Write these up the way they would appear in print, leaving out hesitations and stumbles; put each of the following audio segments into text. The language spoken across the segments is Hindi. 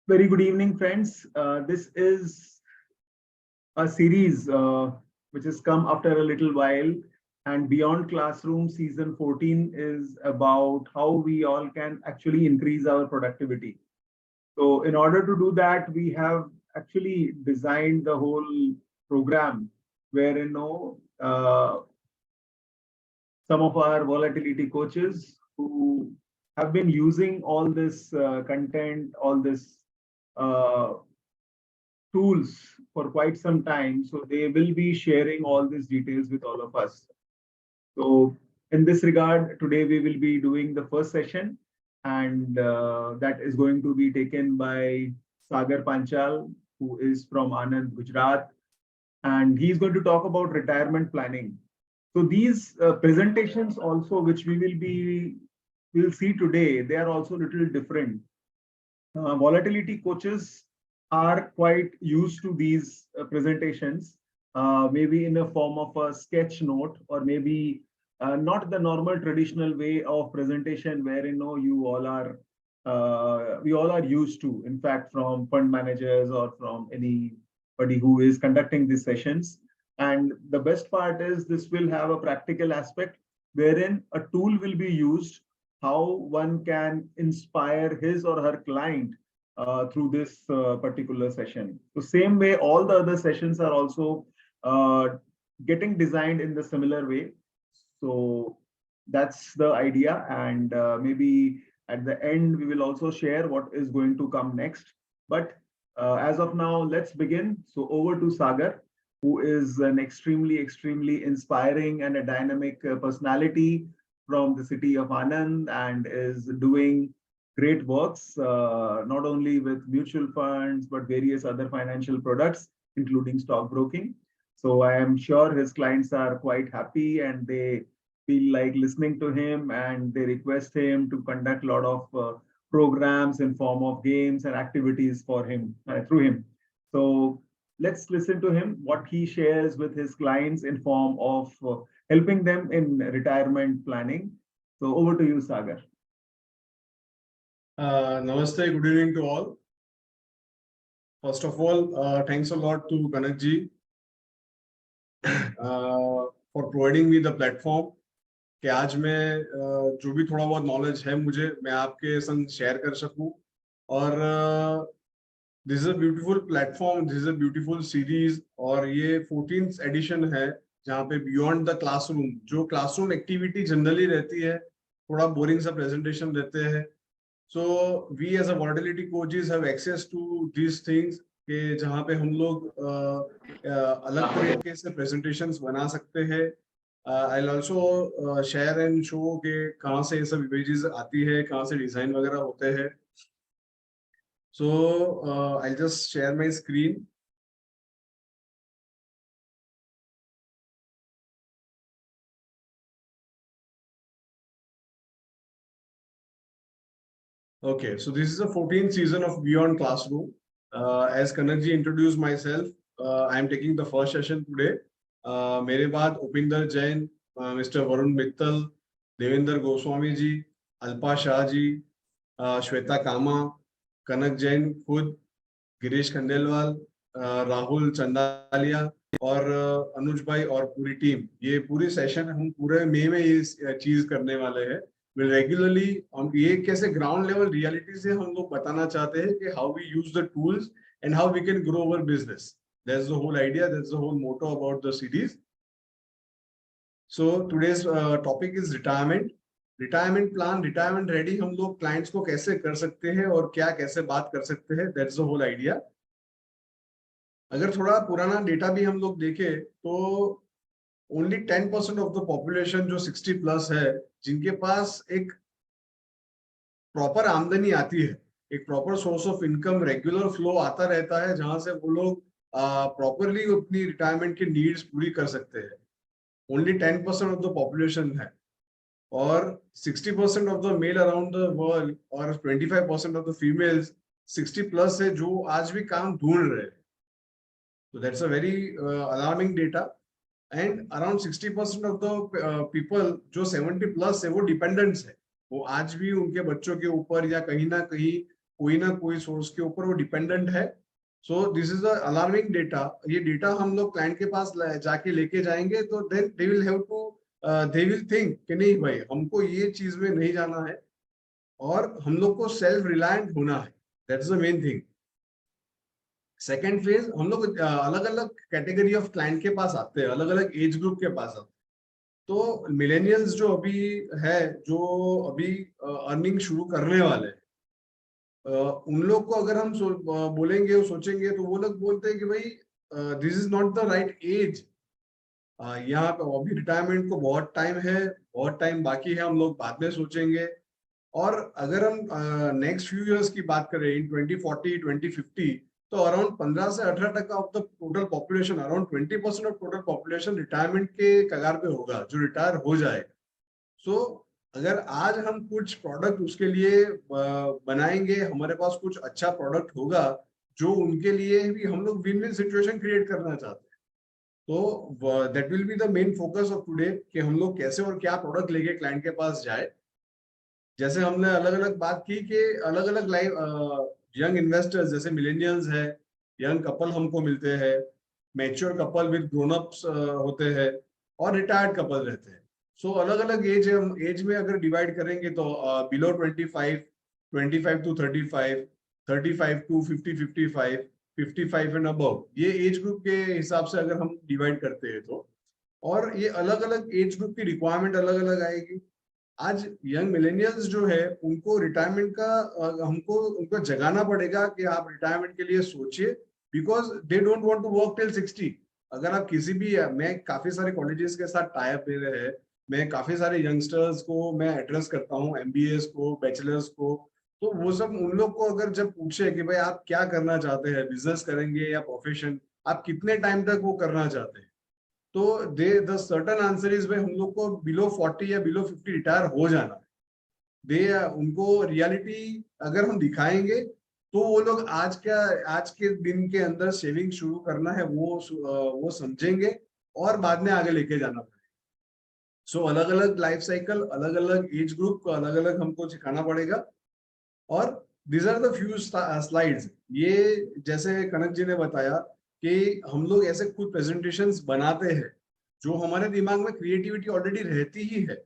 Very good evening, friends. This is a series which has come after a little while, and Beyond Classroom Season 14 is about how we all can actually increase our productivity. So, in order to do that, we have actually designed the whole program where some of our volatility coaches who have been using all this content, all this uh, tools for quite some time. So they will be sharing all these details with all of us. So in this regard, today we will be doing the first session, and that is going to be taken by Sagar Panchal, who is from Anand, Gujarat, and he's going to talk about retirement planning. So these presentations also, which we'll see today, they are also a little different. Volatility coaches are quite used to these presentations, maybe in a form of a sketch note, or maybe not the normal traditional way of presentation where we all are used to, in fact, from fund managers or from anybody who is conducting these sessions. And the best part is this will have a practical aspect wherein a tool will be used, how one can inspire his or her client through this particular session. So same way, all the other sessions are also uh, getting designed in the similar way. So that's the idea. And maybe at the end, we will also share what is going to come next. But as of now, let's begin. So over to Sagar, who is an extremely inspiring and a dynamic personality from the city of Anand and is doing great works, not only with mutual funds, but various other financial products, including stockbroking. So I am sure his clients are quite happy and they feel like listening to him, and they request him to conduct a lot of programs in form of games and activities for him through him. So let's listen to him, what he shares with his clients in form of helping them in retirement planning. So over to you, Sagar. Namaste, good evening to all. First of all, thanks a lot to Kanak ji for providing me the platform. कि आज मैं जो भी थोड़ा बहुत नॉलेज है मुझे मैं आपके संग शेयर कर सकूं और this is a beautiful platform, this is a beautiful series और ये 14th एडिशन है जहाँ पे बियॉन्ड द क्लासरूम, जो क्लासरूम एक्टिविटी जनरली रहती है, थोड़ा बोरिंग सा प्रेजेंटेशन रहते हैं. So we as a volatility coaches have access to these things कि जहाँ पे हम लोग अलग तरीके से presentations बना सकते हैं. I'll also share and show कि कहाँ से ये सब images आती है, कहाँ से डिजाइन वगैरह होते हैं. So I'll just share my screen. Okay, so this is the 14th season of Beyond Classroom. As Kanak ji introduced myself, I am taking the first session today. मेरे बाद उपिंदर जैन, मिस्टर वरुण मित्तल, देवेंद्र गोस्वामी जी, अल्पा शाह जी, श्वेता कामा, कनक जैन खुद, गिरीश खंडेलवाल, राहुल चंदालिया और अनुज भाई और पूरी टीम. ये पूरी सेशन हम पूरे मई में ये चीज करने वाले हैं. will regularly हम ये कैसे ग्राउंड लेवल रियलिटी से हम लोग बताना चाहते हैं कि how we use the tools and how we can grow our business. That's the whole idea, that's the whole motto about the series. So today's topic is retirement. Retirement plan, retirement ready हम लोग क्लाइंट्स को कैसे कर सकते हैं और क्या कैसे बात कर सकते हैं, दैट्स द होल आइडिया. अगर थोड़ा पुराना डेटा भी हम लोग देखें तो ओनली 10% ऑफ द पॉपुलेशन जो 60 प्लस है, जिनके पास एक प्रॉपर आमदनी आती है, एक proper source of income regular flow आता रहता है, जहां से वो लोग प्रॉपरली अपनी रिटायरमेंट की नीड्स पूरी कर सकते हैं. ओनली 10% ऑफ द पॉपुलेशन है और 60% of the male around the world और 25% ऑफ द फीमेल्स 60 प्लस है जो आज भी काम ढूंढ रहे हैं. So that's a very alarming data. And around 60% of the people जो 70 प्लस है वो डिपेंडेंट्स है, वो आज भी उनके बच्चों के ऊपर या कहीं ना कहीं कोई ना कोई सोर्स के ऊपर वो डिपेंडेंट है। So this is a alarming data. ये डेटा हम लोग क्लाइंट के पास जाके लेके जाएंगे तो then they will have to they will think कि नहीं भाई हमको ये चीज में नहीं जाना है और हम लोग को सेल्फ रिलायंट होना है। That is the main thing. Second phase हम लोग अलग अलग कैटेगरी ऑफ क्लाइंट के पास आते हैं, अलग अलग एज ग्रुप के पास आते हैं। तो मिलेनियल्स जो अभी है, जो अभी अर्निंग शुरू करने वाले हैं, उन लोग को अगर हम बोलेंगे और सोचेंगे तो वो लोग बोलते हैं कि भाई this is not the right age. यहाँ पे अभी रिटायरमेंट को बहुत टाइम है, बहुत टाइम बाकी है, हम लोग बाद में सोचेंगे। और अगर हम नेक्स्ट फ्यू इयर्स की बात करें इन 2040 2050, तो अराउंड 15 से 18% of the total population, around 20% of total population retirement के कगार पे होगा, जो रिटायर हो जाए। सो अगर आज हम कुछ प्रोडक्ट उसके लिए बनाएंगे, हमारे पास कुछ अच्छा प्रोडक्ट होगा जो उनके लिए भी हम लोग विन विन सिचुएशन क्रिएट करना चाहते हैं। तो that will be the main focus of today कि हम लोग कैसे और क्या प्रोडक्ट लेके क्लाइंट के पास जाए। जैसे हमने अलग अलग बात की कि अलग अलग लाइफ यंग इन्वेस्टर्स जैसे मिलेनियल्स है, यंग कपल हमको मिलते हैं, mature couple with grown ups होते हैं और रिटायर्ड कपल रहते हैं। सो अलग अलग एज एज में अगर डिवाइड करेंगे तो below 25, 25 to 35, 35 to 50, 55, 55 and above, ये एज ग्रुप के हिसाब से अगर हम डिवाइड करते हैं तो, और ये अलग अलग एज ग्रुप की रिक्वायरमेंट अलग अलग आएगी। आज यंग मिलेनियल्स जो है उनको रिटायरमेंट का हमको उनको जगाना पड़ेगा कि आप रिटायरमेंट के लिए सोचिए, because they don't want to work till 60। अगर आप किसी भी, मैं काफी सारे कॉलेजेस के साथ टाई अप दे रहे हैं, मैं काफी सारे यंगस्टर्स को मैं एड्रेस करता हूँ, एमबीएस को, बैचलर्स को। तो वो सब उन लोग को अगर जब पूछे कि भाई आप क्या करना चाहते हैं, बिजनेस करेंगे या प्रोफेशन, आप कितने टाइम तक वो करना चाहते हैं, तो दे द सर्टन आंसर इज भाई हम लोग को बिलो 40 या बिलो 50 रिटायर हो जाना है। दे उनको रियलिटी अगर हम दिखाएंगे तो वो लोग आज के दिन के अंदर सेविंग शुरू करना है वो समझेंगे और बाद में आगे लेके जाना पड़ेगा। सो अलग अलग लाइफ साइकिल, अलग अलग एज ग्रुप को अलग अलग हमको सिखाना पड़ेगा। और these are the few slides. ये जैसे कनक जी ने बताया कि हम लोग ऐसे खुद प्रेजेंटेशंस बनाते हैं जो हमारे दिमाग में क्रिएटिविटी ऑलरेडी रहती ही है,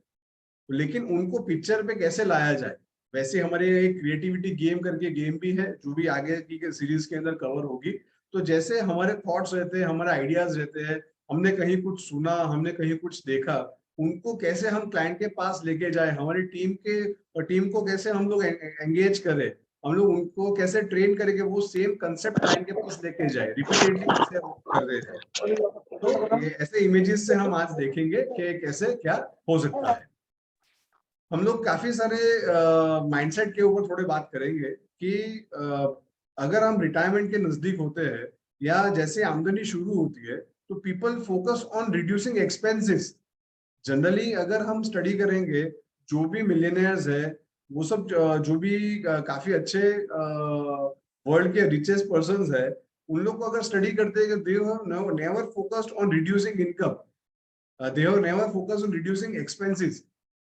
लेकिन उनको पिक्चर पे कैसे लाया जाए। वैसे हमारे एक क्रिएटिविटी गेम करके गेम भी है जो भी आगे की सीरीज के अंदर कवर होगी। तो जैसे हमारे थॉट्स रहते हैं, हमारे आइडियाज रहते हैं, हमने कहीं कुछ सुना, हमने कहीं कुछ देखा, उनको कैसे हम क्लाइंट के पास लेके जाए, हमारी टीम को कैसे हम लोग एंगेज करें, हम लोग उनको कैसे ट्रेन करके वो सेम कंसेप्ट क्लाइंट के पास लेके जाए, रिपीटेडली कैसे कर रहे थे। तो ये ऐसे इमेजेस से हम आज देखेंगे कि कैसे क्या हो सकता है। हम लोग काफी सारे माइंडसेट के ऊपर थोड़े बात करेंगे कि अगर हम रिटायरमेंट के नजदीक होते हैं या जैसे आमदनी शुरू होती है तो people focus on reducing expenses. Generally अगर हम स्टडी करेंगे, जो भी मिलियनियर्स है वो सब जो भी काफी अच्छे वर्ल्ड के रिचेस्ट पर्संस है, उन लोग को अगर स्टडी करते हैं they have never focused on reducing income, they have never focused on reducing expenses,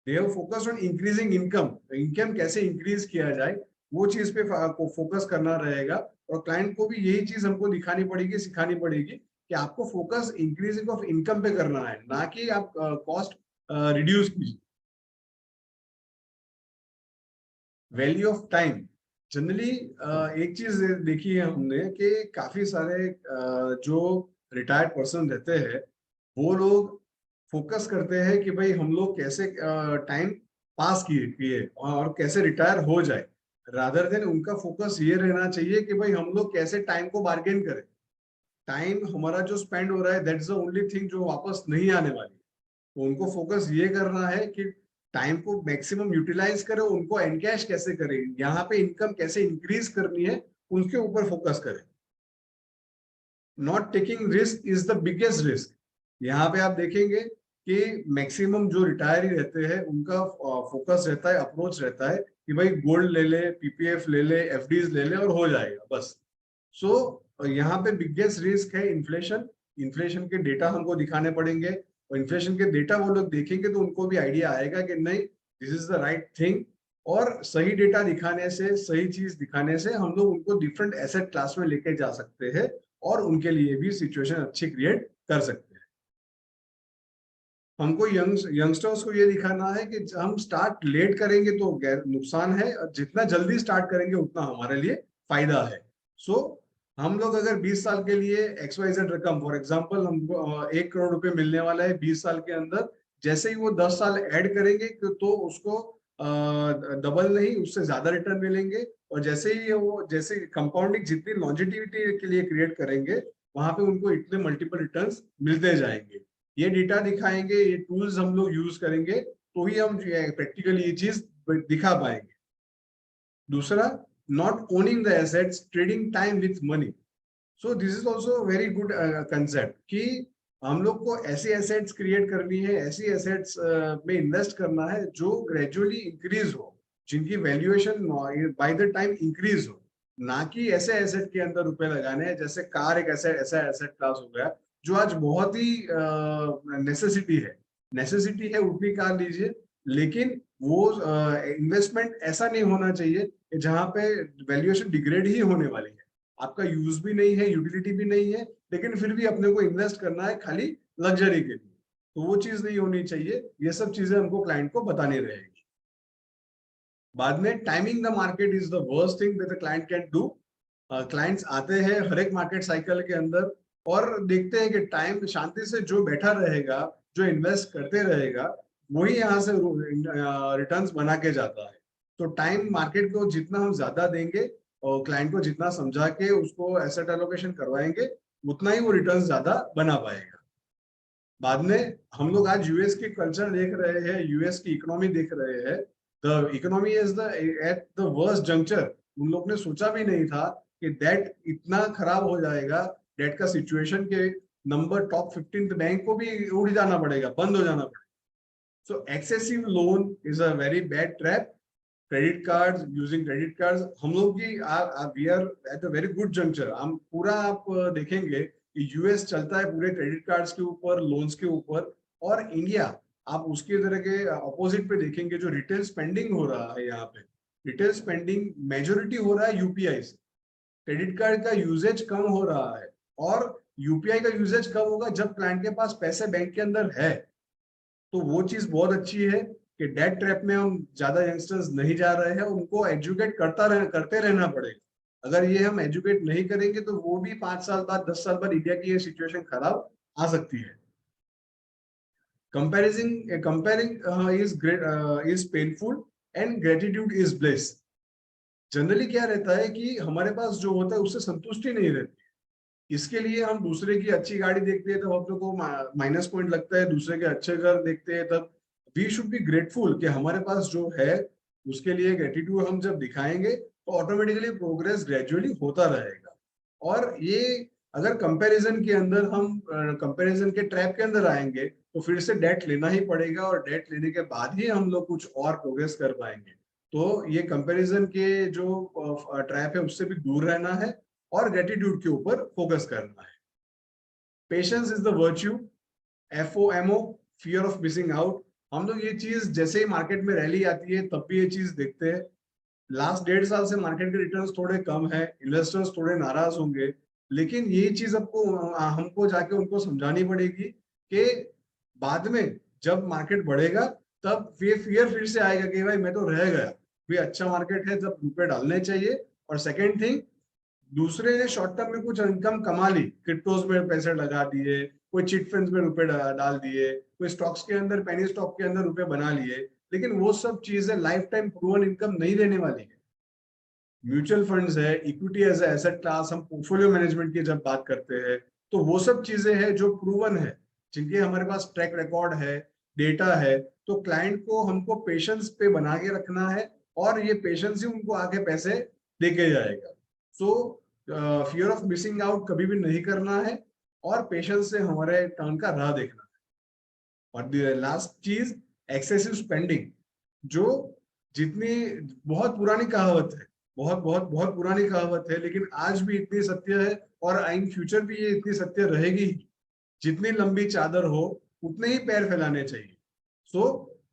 they have focused on increasing income। Income कैसे इंक्रीज किया जाए वो चीज पे फोकस करना रहेगा। और क्लाइंट को भी यही चीज हमको दिखानी पड़ेगी, सिखानी पड़ेगी कि आपको फोकस इंक्रीजिंग ऑफ इनकम पे करना है, ना कि आप कॉस्ट रिड्यूस कीजिए। Value of time. जनरली एक चीज देखी है हमने कि काफी सारे जो रिटायर्ड पर्सन रहते हैं वो लोग फोकस करते हैं कि भाई हम लोग कैसे टाइम पास किए और कैसे रिटायर हो जाए, रादर देन उनका फोकस ये रहना चाहिए कि भाई हम लोग कैसे टाइम को बार्गेन करें। टाइम हमारा जो स्पेंड हो रहा है दैट्स द ओनली थिंग जो वापस नहीं आने वाली। तो उनको फोकस ये करना है कि टाइम को मैक्सिमम यूटिलाइज करें, उनको एनकैश कैसे करें, यहाँ पे इनकम कैसे इंक्रीज करनी है उनके ऊपर फोकस करें। Not taking risk is the biggest risk. यहाँ पे आप देखेंगे कि मैक्सिमम जो रिटायरी रहते हैं उनका फोकस रहता है, अप्रोच रहता है कि भाई गोल्ड ले ले, पीपीएफ ले ले, एफडीज ले ले और हो जाएगा बस। सो यहाँ पे बिगेस्ट रिस्क है इन्फ्लेशन। इन्फ्लेशन के डेटा हमको दिखाने पड़ेंगे और इन्फ्लेशन के डेटा वो लोग देखेंगे तो उनको भी आइडिया आएगा कि नहीं this is the right thing. और सही डेटा दिखाने से, सही चीज दिखाने से हम लोग उनको डिफरेंट एसेट क्लास में लेके जा सकते हैं और उनके लिए भी सिचुएशन अच्छी क्रिएट कर सकते हैं। हमको यंगस्टर्स को ये दिखाना है कि हम स्टार्ट लेट करेंगे तो नुकसान है, और जितना जल्दी स्टार्ट करेंगे उतना हमारे लिए फायदा है। सो हम लोग अगर 20 साल के लिए XYZ रकम, फॉर एग्जांपल हमको 1 करोड़ रुपए मिलने वाला है 20 साल के अंदर, जैसे ही वो 10 साल ऐड करेंगे तो उसको डबल नहीं उससे ज्यादा रिटर्न मिलेंगे। और जैसे ही वो जैसे कंपाउंडिंग जितनी लॉन्जिटिविटी के लिए क्रिएट करेंगे, वहां पे उनको इतने मल्टीपल रिटर्न्स मिलते जाएंगे। ये डेटा दिखाएंगे, ये टूल्स हम लोग यूज करेंगे तो ही हम प्रैक्टिकली ये चीज दिखा पाएंगे। दूसरा, not owning the assets, trading time with money. So this is also very good concept कि हम लोग को ऐसी एसेट्स क्रिएट करनी है, ऐसी एसेट्स में इन्वेस्ट करना है जो ग्रेजुअली इंक्रीज हो, जिनकी valuation by the time increase हो, ना कि ऐसे एसेट के अंदर रुपए लगाने हैं। जैसे कार एक ऐसा एसेट क्लास हो गया जो आज बहुत ही नेसेसिटी है उतनी कार लीजिए, लेकिन वो इन्वेस्टमेंट ऐसा नहीं होना चाहिए कि जहां पे वैल्यूएशन डिग्रेड ही होने वाली है, आपका यूज भी नहीं है, यूटिलिटी भी नहीं है, लेकिन फिर भी अपने को इन्वेस्ट करना है खाली लग्जरी के लिए, तो वो चीज नहीं होनी चाहिए। ये सब चीजें हमको क्लाइंट को बतानी रहेगी। बाद में, timing the market is the worst thing that the client can do. Clients आते हैं हर एक मार्केट साइकिल के अंदर और देखते हैं कि टाइम शांति से जो बैठा रहेगा, जो इन्वेस्ट करते रहेगा, वही यहाँ से रिटर्न्स बना के जाता है। तो टाइम मार्केट को जितना हम ज्यादा देंगे और क्लाइंट को जितना समझा के उसको एसेट एलोकेशन करवाएंगे, उतना ही वो रिटर्न्स ज्यादा बना पाएगा। बाद में, हम लोग आज यूएस की कल्चर देख रहे हैं, यूएस की इकोनॉमी देख रहे हैं। The economy is the at the worst juncture. उन लोग ने सोचा भी नहीं था कि डेट इतना खराब हो जाएगा, डेट का सिचुएशन के नंबर टॉप 15 बैंक को भी उड़ जाना पड़ेगा, बंद हो जाना पड़ेगा। So excessive loan is a very bad trap. Credit cards, using credit cards, हम लोग की we are at a very good juncture. हम पूरा आप देखेंगे कि यूएस चलता है पूरे क्रेडिट कार्ड्स के ऊपर, लोन्स के ऊपर, और इंडिया आप उसके तरह के अपोजिट पे देखेंगे। जो रिटेल स्पेंडिंग हो रहा है यहाँ पे, रिटेल स्पेंडिंग मेजोरिटी हो रहा है यूपीआई से। क्रेडिट कार्ड का यूजेज कम हो रहा है, और यूपीआई का यूजेज कब होगा? जब क्लाइंट के पास पैसे बैंक के अंदर है। तो वो चीज बहुत अच्छी है कि डेट ट्रैप में हम ज्यादा यंगस्टर्स नहीं जा रहे हैं, उनको एजुकेट करते रहना पड़ेगा। अगर ये हम एजुकेट नहीं करेंगे तो वो भी 5 साल बाद, 10 साल बाद इंडिया की ये सिचुएशन खराब आ सकती है। Comparing is painful and gratitude is bless. Generally क्या रहता है कि हमारे पास जो होता है उससे संतुष्टि नहीं रहती। इसके लिए हम दूसरे की अच्छी गाड़ी देखते हैं तब हम लोग को माइनस पॉइंट लगता है, दूसरे के अच्छे घर देखते हैं तब वी शुड बी ग्रेटफुल कि हमारे पास जो है उसके लिए ग्रेटिट्यूड हम जब दिखाएंगे तो ऑटोमेटिकली प्रोग्रेस ग्रेजुअली होता रहेगा। और ये अगर कंपैरिजन के अंदर हम कंपैरिजन के ट्रैप के अंदर आएंगे तो फिर से डेट लेना ही पड़ेगा, और डेट लेने के बाद ही हम लोग कुछ और प्रोग्रेस कर पाएंगे। तो ये कंपैरिजन के जो ट्रैप है उससे भी दूर रहना है और ग्रेटिट्यूड के ऊपर फोकस करना है। Patience is the virtue. FOMO, fear of missing out. हम लोग ये चीज जैसे ही मार्केट में रैली आती है तब भी ये चीज देखते हैं। लास्ट 1.5 साल से मार्केट के रिटर्न्स थोड़े कम है, इन्वेस्टर्स थोड़े नाराज होंगे, लेकिन ये चीज हमको जाके उनको समझानी पड़ेगी कि बाद में जब मार्केट बढ़ेगा तब फियर फिर से आएगा कि भाई मैं तो रह गया, भी अच्छा मार्केट है जब रुपए डालने चाहिए। और सेकेंड थिंग, दूसरे ने शॉर्ट टर्म में कुछ इनकम कमा ली, क्रिप्टोज में पैसे लगा दिए, कोई चिट फंड्स में रुपए डाल दिए, कोई स्टॉक्स के अंदर, पेनी स्टॉक के अंदर रुपए बना लिए, लेकिन वो सब चीजें लाइफ टाइम प्रूवन इनकम नहीं देने वाली है। म्यूचुअल फंड्स है, इक्विटी एज एसेट क्लास, हम पोर्टफोलियो मैनेजमेंट की जब बात करते हैं तो वो सब चीजें हैं जो प्रूवन है, जिनके हमारे पास ट्रैक रिकॉर्ड है, डेटा है। तो क्लाइंट को हमको पेशेंस पे बना के रखना है, और ये पेशेंस ही उनको आगे पैसे देके जाएगा। सो फियर ऑफ मिसिंग आउट कभी भी नहीं करना है, और पेशेंस से हमारे टर्न का राह देखना है। और लास्ट चीज, एक्सेसिव स्पेंडिंग, जो जितनी बहुत पुरानी कहावत है, बहुत बहुत बहुत पुरानी कहावत है, लेकिन आज भी इतनी सत्य है और इन फ्यूचर भी ये इतनी सत्य रहेगी। जितनी लंबी चादर हो उतने ही पैर फैलाने चाहिए। सो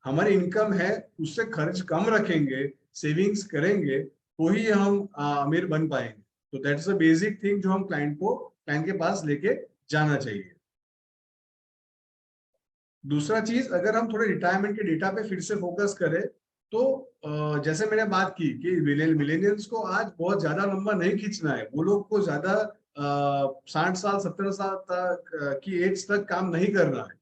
हमारी इनकम है उससे खर्च कम रखेंगे, सेविंग्स करेंगे, तो ही हम अमीर बन पाएंगे। तो दैट्स अ बेसिक थिंग जो हम क्लाइंट के पास लेके जाना चाहिए। दूसरा चीज, अगर हम थोड़े रिटायरमेंट के डेटा पे फिर से फोकस करें, तो जैसे मैंने बात की कि मिलेनियल्स को आज बहुत ज्यादा लंबा नहीं खींचना है, वो लोग को ज्यादा 60 साल 70 साल तक की एज तक काम नहीं करना है।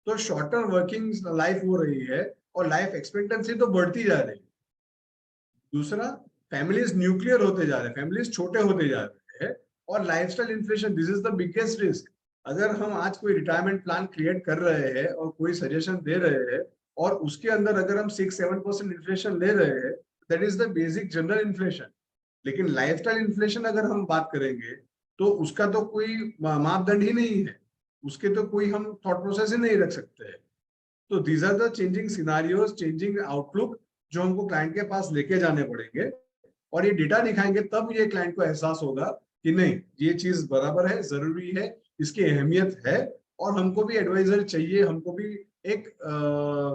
तो शॉर्ट टर्म वर्किंग लाइफ हो रही है और लाइफ एक्सपेक्टेंसी तो बढ़ती जा रही है। दूसरा, फैमिलीज न्यूक्लियर होते जा रहे हैं, फैमिलीज छोटे होते जा रहे हैं, और lifestyle inflation, this is the biggest risk. अगर हम आज कोई रिटायरमेंट प्लान क्रिएट कर रहे हैं और कोई सजेशन दे रहे हैं, और उसके अंदर अगर हम 6-7% इन्फ्लेशन ले रहे हैं, that is the basic general inflation. लेकिन लाइफस्टाइल इन्फ्लेशन अगर हम बात करेंगे, तो उसका तो कोई मापदंड ही नहीं है, उसके तो कोई हम थॉट प्रोसेस ही नहीं रख सकते हैं। तो these are the changing scenarios, changing outlook, जो हमको क्लाइंट के पास लेके जाने पड़ेंगे, और ये डेटा दिखाएंगे, तब ये क्लाइंट को एहसास होगा कि नहीं, ये चीज बराबर है, जरूरी है, इसकी अहमियत है, और हमको भी एडवाइजर चाहिए, हमको भी एक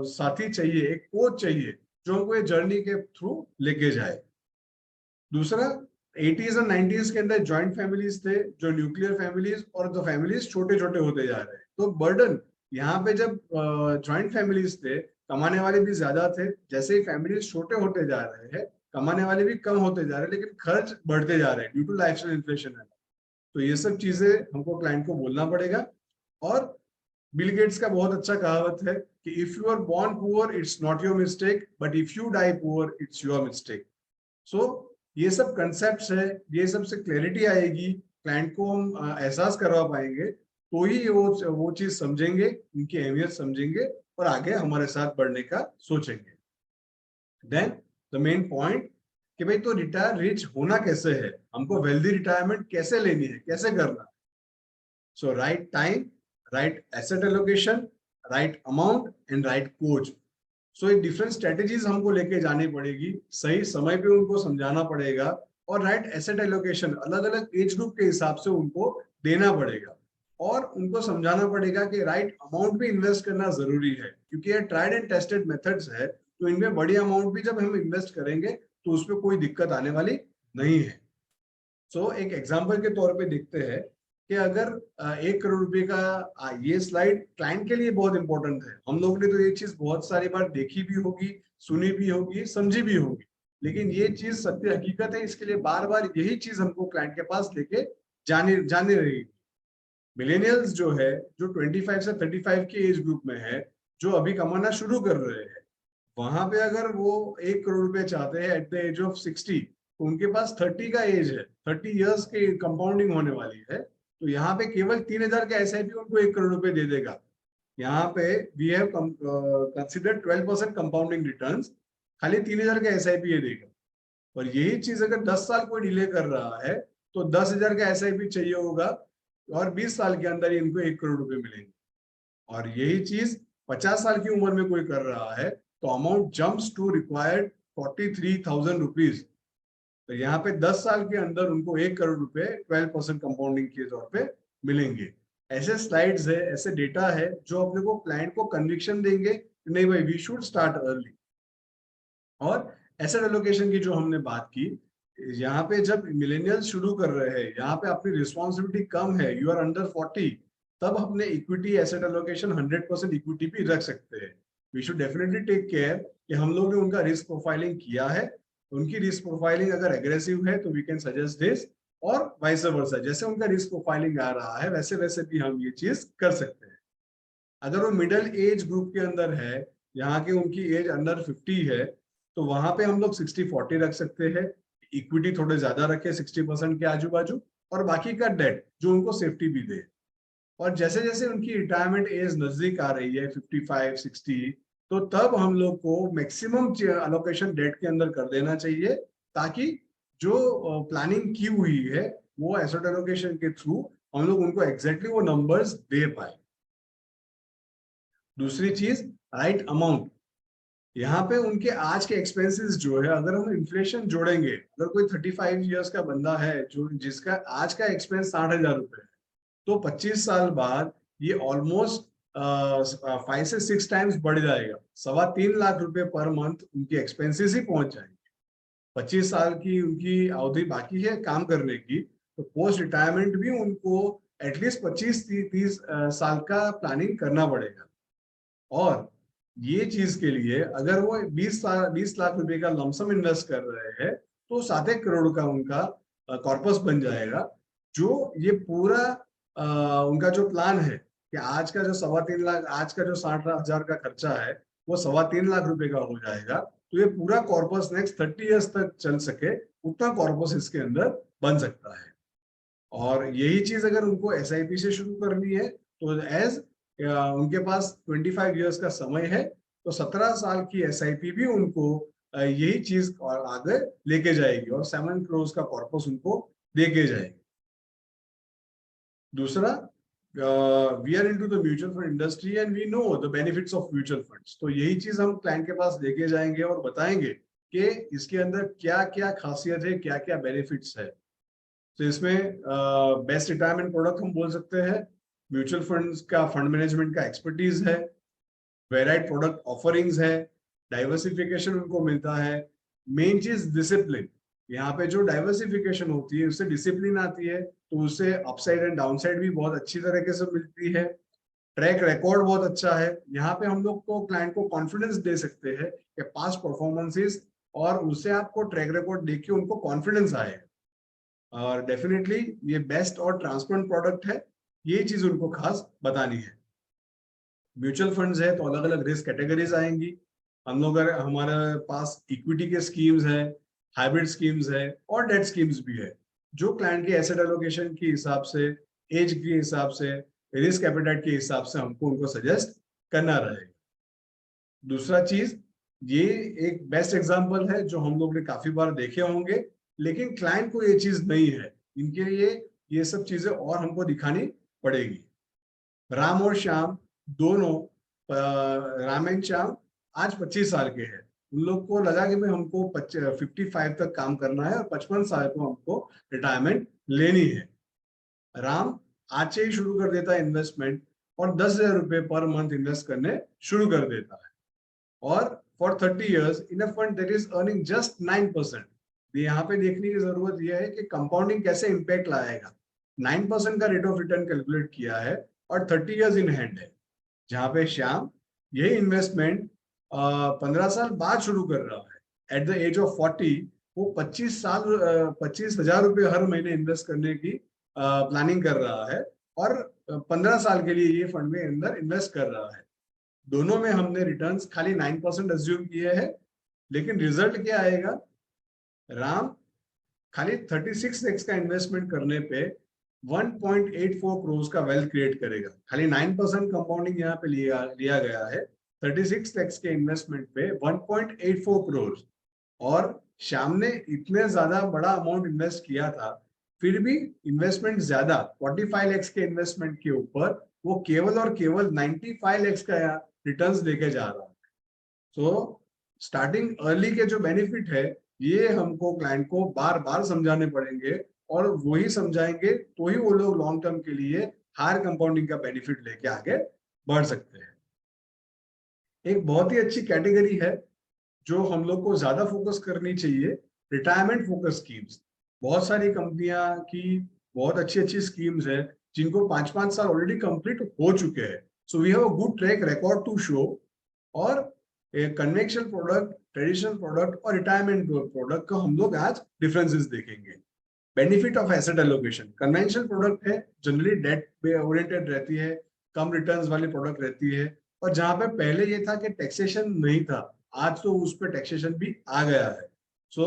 साथी चाहिए, एक कोच चाहिए, जो हमको ये जर्नी के थ्रू लेके जाए। दूसरा, 80s और 90s के अंदर जॉइंट फैमिलीज थे, जो न्यूक्लियर फैमिलीज, और द फैमिलीज छोटे छोटे होते जा रहे हैं। तो बर्डन यहाँ पे, जब जॉइंट फैमिलीज थे, कमाने वाले भी ज्यादा थे, जैसे ही फैमिलीज छोटे होते जा रहे हैं, कमाने वाले भी कम होते जा रहे हैं, लेकिन खर्च बढ़ते जा रहे हैं ड्यू टू लाइफस्टाइल इन्फ्लेशन है। तो ये सब चीजें हमको क्लाइंट को बोलना पड़ेगा। और बिल गेट्स का बहुत अच्छा कहावत है कि if you are born poor it's not your mistake, but if you die poor it's your mistake. So ये सब कंसेप्ट्स है, ये सब से क्लैरिटी आएगी, क्लाइंट को हम एहसास करवा पाएंगे, तो ही वो चीज समझेंगे, उनकी अहमियत समझेंगे, और आगे हमारे साथ बढ़ने का सोचेंगे। देन द मेन पॉइंट कि भाई, तो रिटायर रिच होना कैसे है, हमको वेल्दी रिटायरमेंट कैसे लेनी है, कैसे करना है। So right time, right asset allocation, right amount and right coach. So ये डिफरेंट स्ट्रेटेजीज हमको लेके जानी पड़ेगी, सही समय पे उनको समझाना पड़ेगा, और राइट एसेट एलोकेशन अलग अलग एज ग्रुप के हिसाब से उनको देना पड़ेगा, और उनको समझाना पड़ेगा कि राइट अमाउंट भी इन्वेस्ट करना जरूरी है, क्योंकि ये ट्राइड एंड टेस्टेड मेथड्स है। तो इनमें बड़ी अमाउंट भी जब हम इन्वेस्ट करेंगे, तो उसमें कोई दिक्कत आने वाली नहीं है। सो एक एग्जाम्पल के तौर पे देखते हैं कि अगर 1 करोड़ रुपए का, ये स्लाइड क्लाइंट के लिए बहुत इंपॉर्टेंट है। हम लोगों ने तो ये चीज बहुत सारी बार देखी भी होगी, सुनी भी होगी, समझी भी होगी, लेकिन ये चीज सत्य हकीकत है, इसके लिए बार बार यही चीज हमको क्लाइंट के पास लेके जाने रही। मिलेनियल्स जो है, जो 25 से 35 के एज ग्रुप में है, जो अभी कमाना शुरू कर रहे हैं, वहां पे अगर वो 1 करोड़ रुपए चाहते हैं एट द एज ऑफ 60, तो उनके पास 30 का एज है, 30 इयर्स की कंपाउंडिंग होने वाली है। तो यहाँ पे केवल 3000 का SIP उनको 1 करोड़ रुपए दे देगा। यहाँ पे we have consider 12% compounding returns, खाली 3000 का SIP ये देगा। और यही चीज अगर 10 साल कोई डिले कर रहा है, तो 10,000 का SIP चाहिए होगा, और 20 साल के अंदर इनको 1 करोड़ रुपए मिलेंगे। और यही चीज 50 साल की उम्र में कोई कर रहा है, तो amount jumps to required 43,000 rupees. तो यहाँ पे 10 साल के अंदर उनको 1 करोड़ रुपए 12% कंपाउंडिंग के तौर पे मिलेंगे। ऐसे स्लाइड्स है, ऐसे डेटा है, जो अपने को क्लाइंट को कन्विक्शन देंगे, नहीं भाई, वी शुड स्टार्ट अर्ली। और एसेट एलोकेशन की जो हमने बात की, यहाँ पे जब मिलेनियल्स शुरू कर रहे हैं, यहाँ पे अपनी रिस्पॉन्सिबिलिटी कम है, यू आर अंडर 40, तब अपने इक्विटी एसेट एलोकेशन 100% इक्विटी भी रख सकते हैं। We should definitely take care कि हम लोग ने उनका रिस्क प्रोफाइलिंग किया है, उनकी रिस्क प्रोफाइलिंग अगर एग्रेसिव है तो वी कैन सजेस्ट दिस, और वाइस वर्सा, जैसे उनका रिस्क प्रोफाइलिंग आ रहा है वैसे वैसे भी हम ये चीज कर सकते हैं। अगर वो मिडिल एज ग्रुप के अंदर है, यहाँ की उनकी एज अंडर 50 है, तो वहां पे हम लोग 60-40 रख सकते हैं, इक्विटी थोड़े ज्यादा रखे 60% के आजू बाजू, और बाकी का डेट जो उनको सेफ्टी भी दे। और जैसे जैसे उनकी रिटायरमेंट एज नजदीक आ रही है 55-60, तो तब हम लोग को मैक्सिमम अलोकेशन डेट के अंदर कर देना चाहिए, ताकि जो प्लानिंग की हुई है वो एसेट एलोकेशन के थ्रू हम लोग उनको एग्जैक्टली वो नंबर्स दे पाए। दूसरी चीज, राइट अमाउंट। यहाँ पे उनके आज के एक्सपेंसेस जो है, अगर हम इन्फ्लेशन जोड़ेंगे, अगर कोई 35 इयर्स का बंदा है जो जिसका आज का एक्सपेंस 60,000 रुपए है, तो 25 साल बाद ये ऑलमोस्ट 5 से 6 टाइम्स बढ़ जाएगा। 3.25 लाख रुपए पर मंथ उनकी एक्सपेंसेस ही पहुंच जाएंगे। 25 साल की उनकी अवधि बाकी है काम करने की, तो पोस्ट रिटायरमेंट भी उनको एटलीस्ट 25-30 साल का प्लानिंग करना पड़ेगा। और ये चीज के लिए अगर वो 20 लाख रुपए का लमसम इन्वेस्ट कर रहे हैं तो 7 करोड़ का उनका कॉर्पस बन जाएगा, जो ये पूरा उनका जो प्लान है कि आज का जो 3.25 लाख, आज का जो 60,000 का खर्चा है वो 3.25 लाख रुपए का हो जाएगा। तो ये पूरा कॉर्पस नेक्स्ट 30 इयर्स तक चल सके, उतना कॉर्पस इसके अंदर बन सकता है। और यही चीज अगर उनको SIP से शुरू करनी है तो एज उनके पास 25 इयर्स का समय है, तो 17 साल की SIP भी उनको यही चीज और आगे लेके जाएगी और 7 करोड़ का कॉर्पस उनको देके जाएगी। दूसरा, we are into the mutual fund industry and we know the benefits of mutual funds. तो यही चीज हम क्लाइंट के पास लेके जाएंगे और बताएंगे कि इसके अंदर क्या क्या खासियत है, क्या क्या बेनिफिट्स है। तो इसमें बेस्ट रिटायरमेंट प्रोडक्ट हम बोल सकते हैं, म्यूचुअल फंड्स का फंड मैनेजमेंट का एक्सपर्टीज है, वेराइड प्रोडक्ट ऑफरिंग्स है, डाइवर्सिफिकेशन उनको मिलता है। मेन चीज डिसिप्लिन, यहाँ पे जो डाइवर्सिफिकेशन होती है उससे डिसिप्लिन आती है, तो उससे अपसाइड एंड डाउनसाइड भी बहुत अच्छी तरीके से मिलती है। ट्रैक रिकॉर्ड बहुत अच्छा है, यहाँ पे हम लोग को क्लाइंट को कॉन्फिडेंस दे सकते हैं कि पास्ट परफॉर्मेंसेस और उससे आपको ट्रैक रिकॉर्ड देख के उनको कॉन्फिडेंस आएगा। और डेफिनेटली ये बेस्ट और ट्रांसपेरेंट प्रोडक्ट है, ये चीज उनको खास बतानी है। म्यूचुअल फंड्स है तो अलग अलग रिस्क कैटेगरीज आएंगी। हम लोग हमारे पास इक्विटी के स्कीम्स है, हाइब्रिड स्कीम्स है और डेट स्कीम्स भी है, जो क्लाइंट के एसेट एलोकेशन के हिसाब से, एज के हिसाब से, रिस्क एपेटाइट के हिसाब से हमको उनको सजेस्ट करना रहेगा। दूसरा चीज, ये एक बेस्ट एग्जांपल है जो हम लोग ने काफी बार देखे होंगे, लेकिन क्लाइंट को ये चीज नहीं है, इनके लिए ये सब चीजें और हमको दिखानी पड़ेगी। राम और श्याम दोनों, राम एंड श्याम आज 25 साल के हैं। उन लोग को लगा कि भाई हमको 55 तक काम करना है और 55 साल को हमको रिटायरमेंट लेनी है। राम आज से ही शुरू कर देता है इन्वेस्टमेंट और 10,000 रुपए पर मंथ इन्वेस्ट करने शुरू कर देता है। और for 30 years in a fund that is earning just 9%। यहाँ पे देखने की जरूरत यह है कि कंपाउंडिंग कैसे इंपैक्ट लाएगा। 9% का रेट ऑफ रिटर्न कैलकुलेट किया है और 30 इयर्स इन हैंड है, जहां पे श्याम यही इन्वेस्टमेंट 15 साल बाद शुरू कर रहा है। एट द एज ऑफ 40 वो 25,000 रुपए हर महीने इन्वेस्ट करने की प्लानिंग कर रहा है और 15 साल के लिए ये फंड में अंदर इन्वेस्ट कर रहा है। दोनों में हमने रिटर्न्स खाली 9% अज्यूम किए हैं, लेकिन रिजल्ट क्या आएगा? राम खाली 36x का इन्वेस्टमेंट करने पे 1.84 करोड़ का वेल्थ क्रिएट करेगा। खाली 9% कंपाउंडिंग यहाँ पे लिया गया है, 36x के इन्वेस्टमेंट पे 1.84 करोड़। और श्याम ने इतने ज्यादा बड़ा अमाउंट इन्वेस्ट किया था, फिर भी इन्वेस्टमेंट ज्यादा 45x के इन्वेस्टमेंट के ऊपर वो केवल और केवल 95x का रिटर्न्स लेके जा रहा है। तो स्टार्टिंग अर्ली के जो बेनिफिट है ये हमको क्लाइंट को बार बार समझाने पड़ेंगे, और वही समझाएंगे तो ही वो लोग लॉन्ग टर्म के लिए हायर कंपाउंडिंग का बेनिफिट लेके आगे बढ़ सकते हैं। एक बहुत ही अच्छी कैटेगरी है जो हम लोग को ज्यादा फोकस करनी चाहिए, रिटायरमेंट फोकस स्कीम्स। बहुत सारी कंपनियां की बहुत अच्छी अच्छी स्कीम्स है जिनको 5-5 साल ऑलरेडी कंप्लीट हो चुके हैं। So we have a good track record to show. और कन्वेंशनल प्रोडक्ट, ट्रेडिशनल प्रोडक्ट और रिटायरमेंट प्रोडक्ट का हम लोग आज डिफरेंसेस देखेंगे। Benefit of asset allocation, conventional product है जनरली डेट पे ओरिएंटेड रहती है, कम रिटर्न्स वाली प्रोडक्ट रहती है, और जहां पे पहले ये था कि टैक्सेशन नहीं था, आज तो उस पर टैक्सेशन भी आ गया है। सो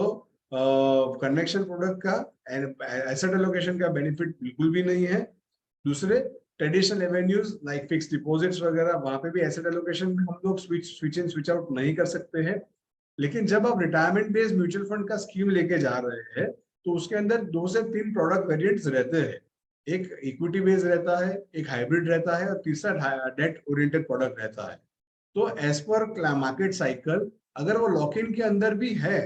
कन्वेंशनल प्रोडक्ट का एसेट एलोकेशन का बेनिफिट बिल्कुल भी नहीं है। दूसरे traditional avenues like fix deposits वगैरह, वहां पे भी एसेट एलोकेशन में हम लोग स्विच इन स्विच आउट नहीं कर सकते हैं। लेकिन जब आप रिटायरमेंट बेस्ड म्यूचुअल फंड का स्कीम लेके जा रहे हैं तो उसके अंदर 2 से 3 प्रोडक्ट वेरिएंट्स रहते हैं। एक इक्विटी बेस्ड रहता है, एक हाइब्रिड रहता है और तीसरा डेट ओरिएंटेड प्रोडक्ट रहता है। तो एज पर मार्केट साइकिल अगर वो लॉक इन के अंदर भी है,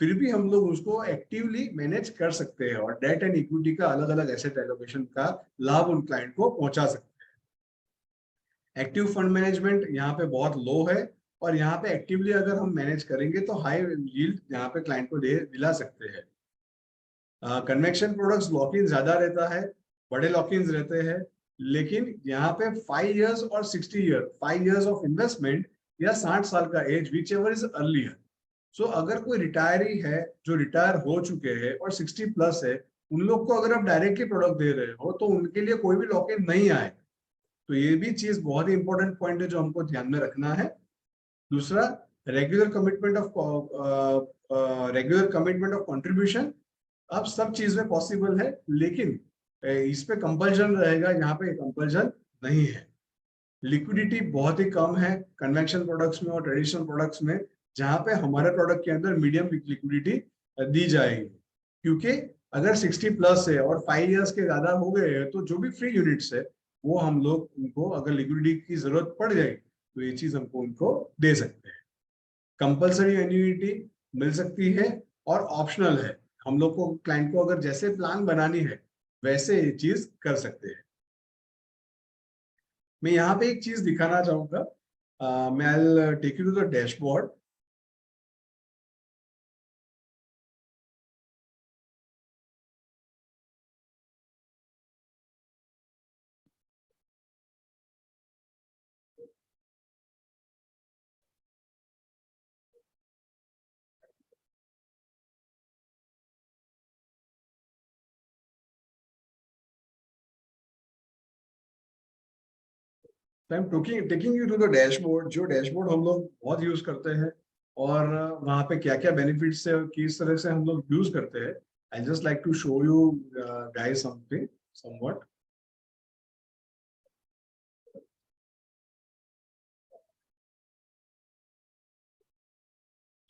फिर भी हम लोग उसको एक्टिवली मैनेज कर सकते हैं और डेट एंड इक्विटी का अलग अलग एसेट एलोकेशन का लाभ उन क्लाइंट को पहुंचा सकते हैं। एक्टिव फंड मैनेजमेंट यहाँ पे बहुत लो है, और यहाँ पे एक्टिवली अगर हम मैनेज करेंगे तो हाई यील्ड यहाँ पे क्लाइंट को दिला सकते हैं। कन्वेक्शन प्रोडक्ट्स लॉक इन ज्यादा रहता है, बड़े लॉक इन रहते हैं, लेकिन यहाँ पे 5 years और 60 year, 5 years ऑफ इन्वेस्टमेंट या 60 साल का age, whichever is earlier. So अगर कोई रिटायरी है जो रिटायर हो चुके हैं और 60 प्लस है, उन लोग को अगर आप डायरेक्टली प्रोडक्ट दे रहे हो तो उनके लिए कोई भी लॉक इन नहीं आए। तो ये भी चीज बहुत ही इंपॉर्टेंट पॉइंट है जो हमको ध्यान में रखना है। दूसरा, रेगुलर कमिटमेंट ऑफ कंट्रीब्यूशन। अब सब चीज में पॉसिबल है, लेकिन इस पे कंपल्शन रहेगा, यहाँ पे कंपल्शन नहीं है। लिक्विडिटी बहुत ही कम है कन्वेंशन प्रोडक्ट्स में और ट्रेडिशनल प्रोडक्ट्स में, जहां पे हमारे प्रोडक्ट के अंदर मीडियम लिक्विडिटी दी जाएगी, क्योंकि अगर 60 प्लस है और 5 years के ज्यादा हो गए हैं तो जो भी फ्री यूनिट्स है वो हम लोग उनको, अगर लिक्विडिटी की जरूरत पड़ जाएगी तो ये चीज हमको उनको दे सकते हैं। कंपल्सरी एन्युइटी मिल सकती है और ऑप्शनल है, हम लोग को क्लाइंट को अगर जैसे प्लान बनानी है वैसे ये चीज कर सकते हैं। मैं यहाँ पे एक चीज दिखाना चाहूंगा, मैं I take you to the dashboard. I am taking you to the dashboard, जो डैशबोर्ड हम लोग बहुत यूज करते हैं, और वहाँ पे क्या क्या बेनिफिट्स है और किस तरह से हम लोग यूज करते हैं। I just like to show you guys something somewhat.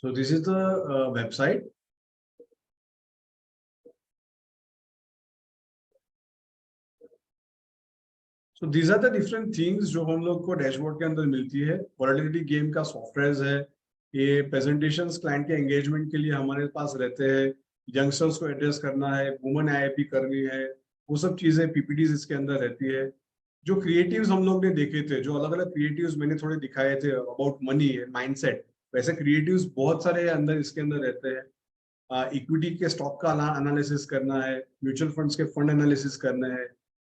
So this is the website. So these are the different things जो हम लोग को डैशबोर्ड के अंदर मिलती है। वॉलेटिलिटी गेम का सॉफ्टवेयर है, ये प्रेजेंटेशंस क्लाइंट के एंगेजमेंट के लिए हमारे पास रहते हैं, यंगस्टर्स को एड्रेस करना है, वुमेन आईआईपी करनी है, वो सब चीजें पीपीटीज इसके अंदर रहती है। जो क्रिएटिव्स हम लोग ने देखे थे, जो अलग अलग क्रिएटिव्स मैंने थोड़े दिखाए थे अबाउट मनी माइंडसेट, वैसे क्रिएटिव्स बहुत सारे अंदर इसके अंदर रहते हैं। इक्विटी के स्टॉक का एनालिसिस करना है, म्यूचुअल फंड्स के फंड एनालिसिस करना है,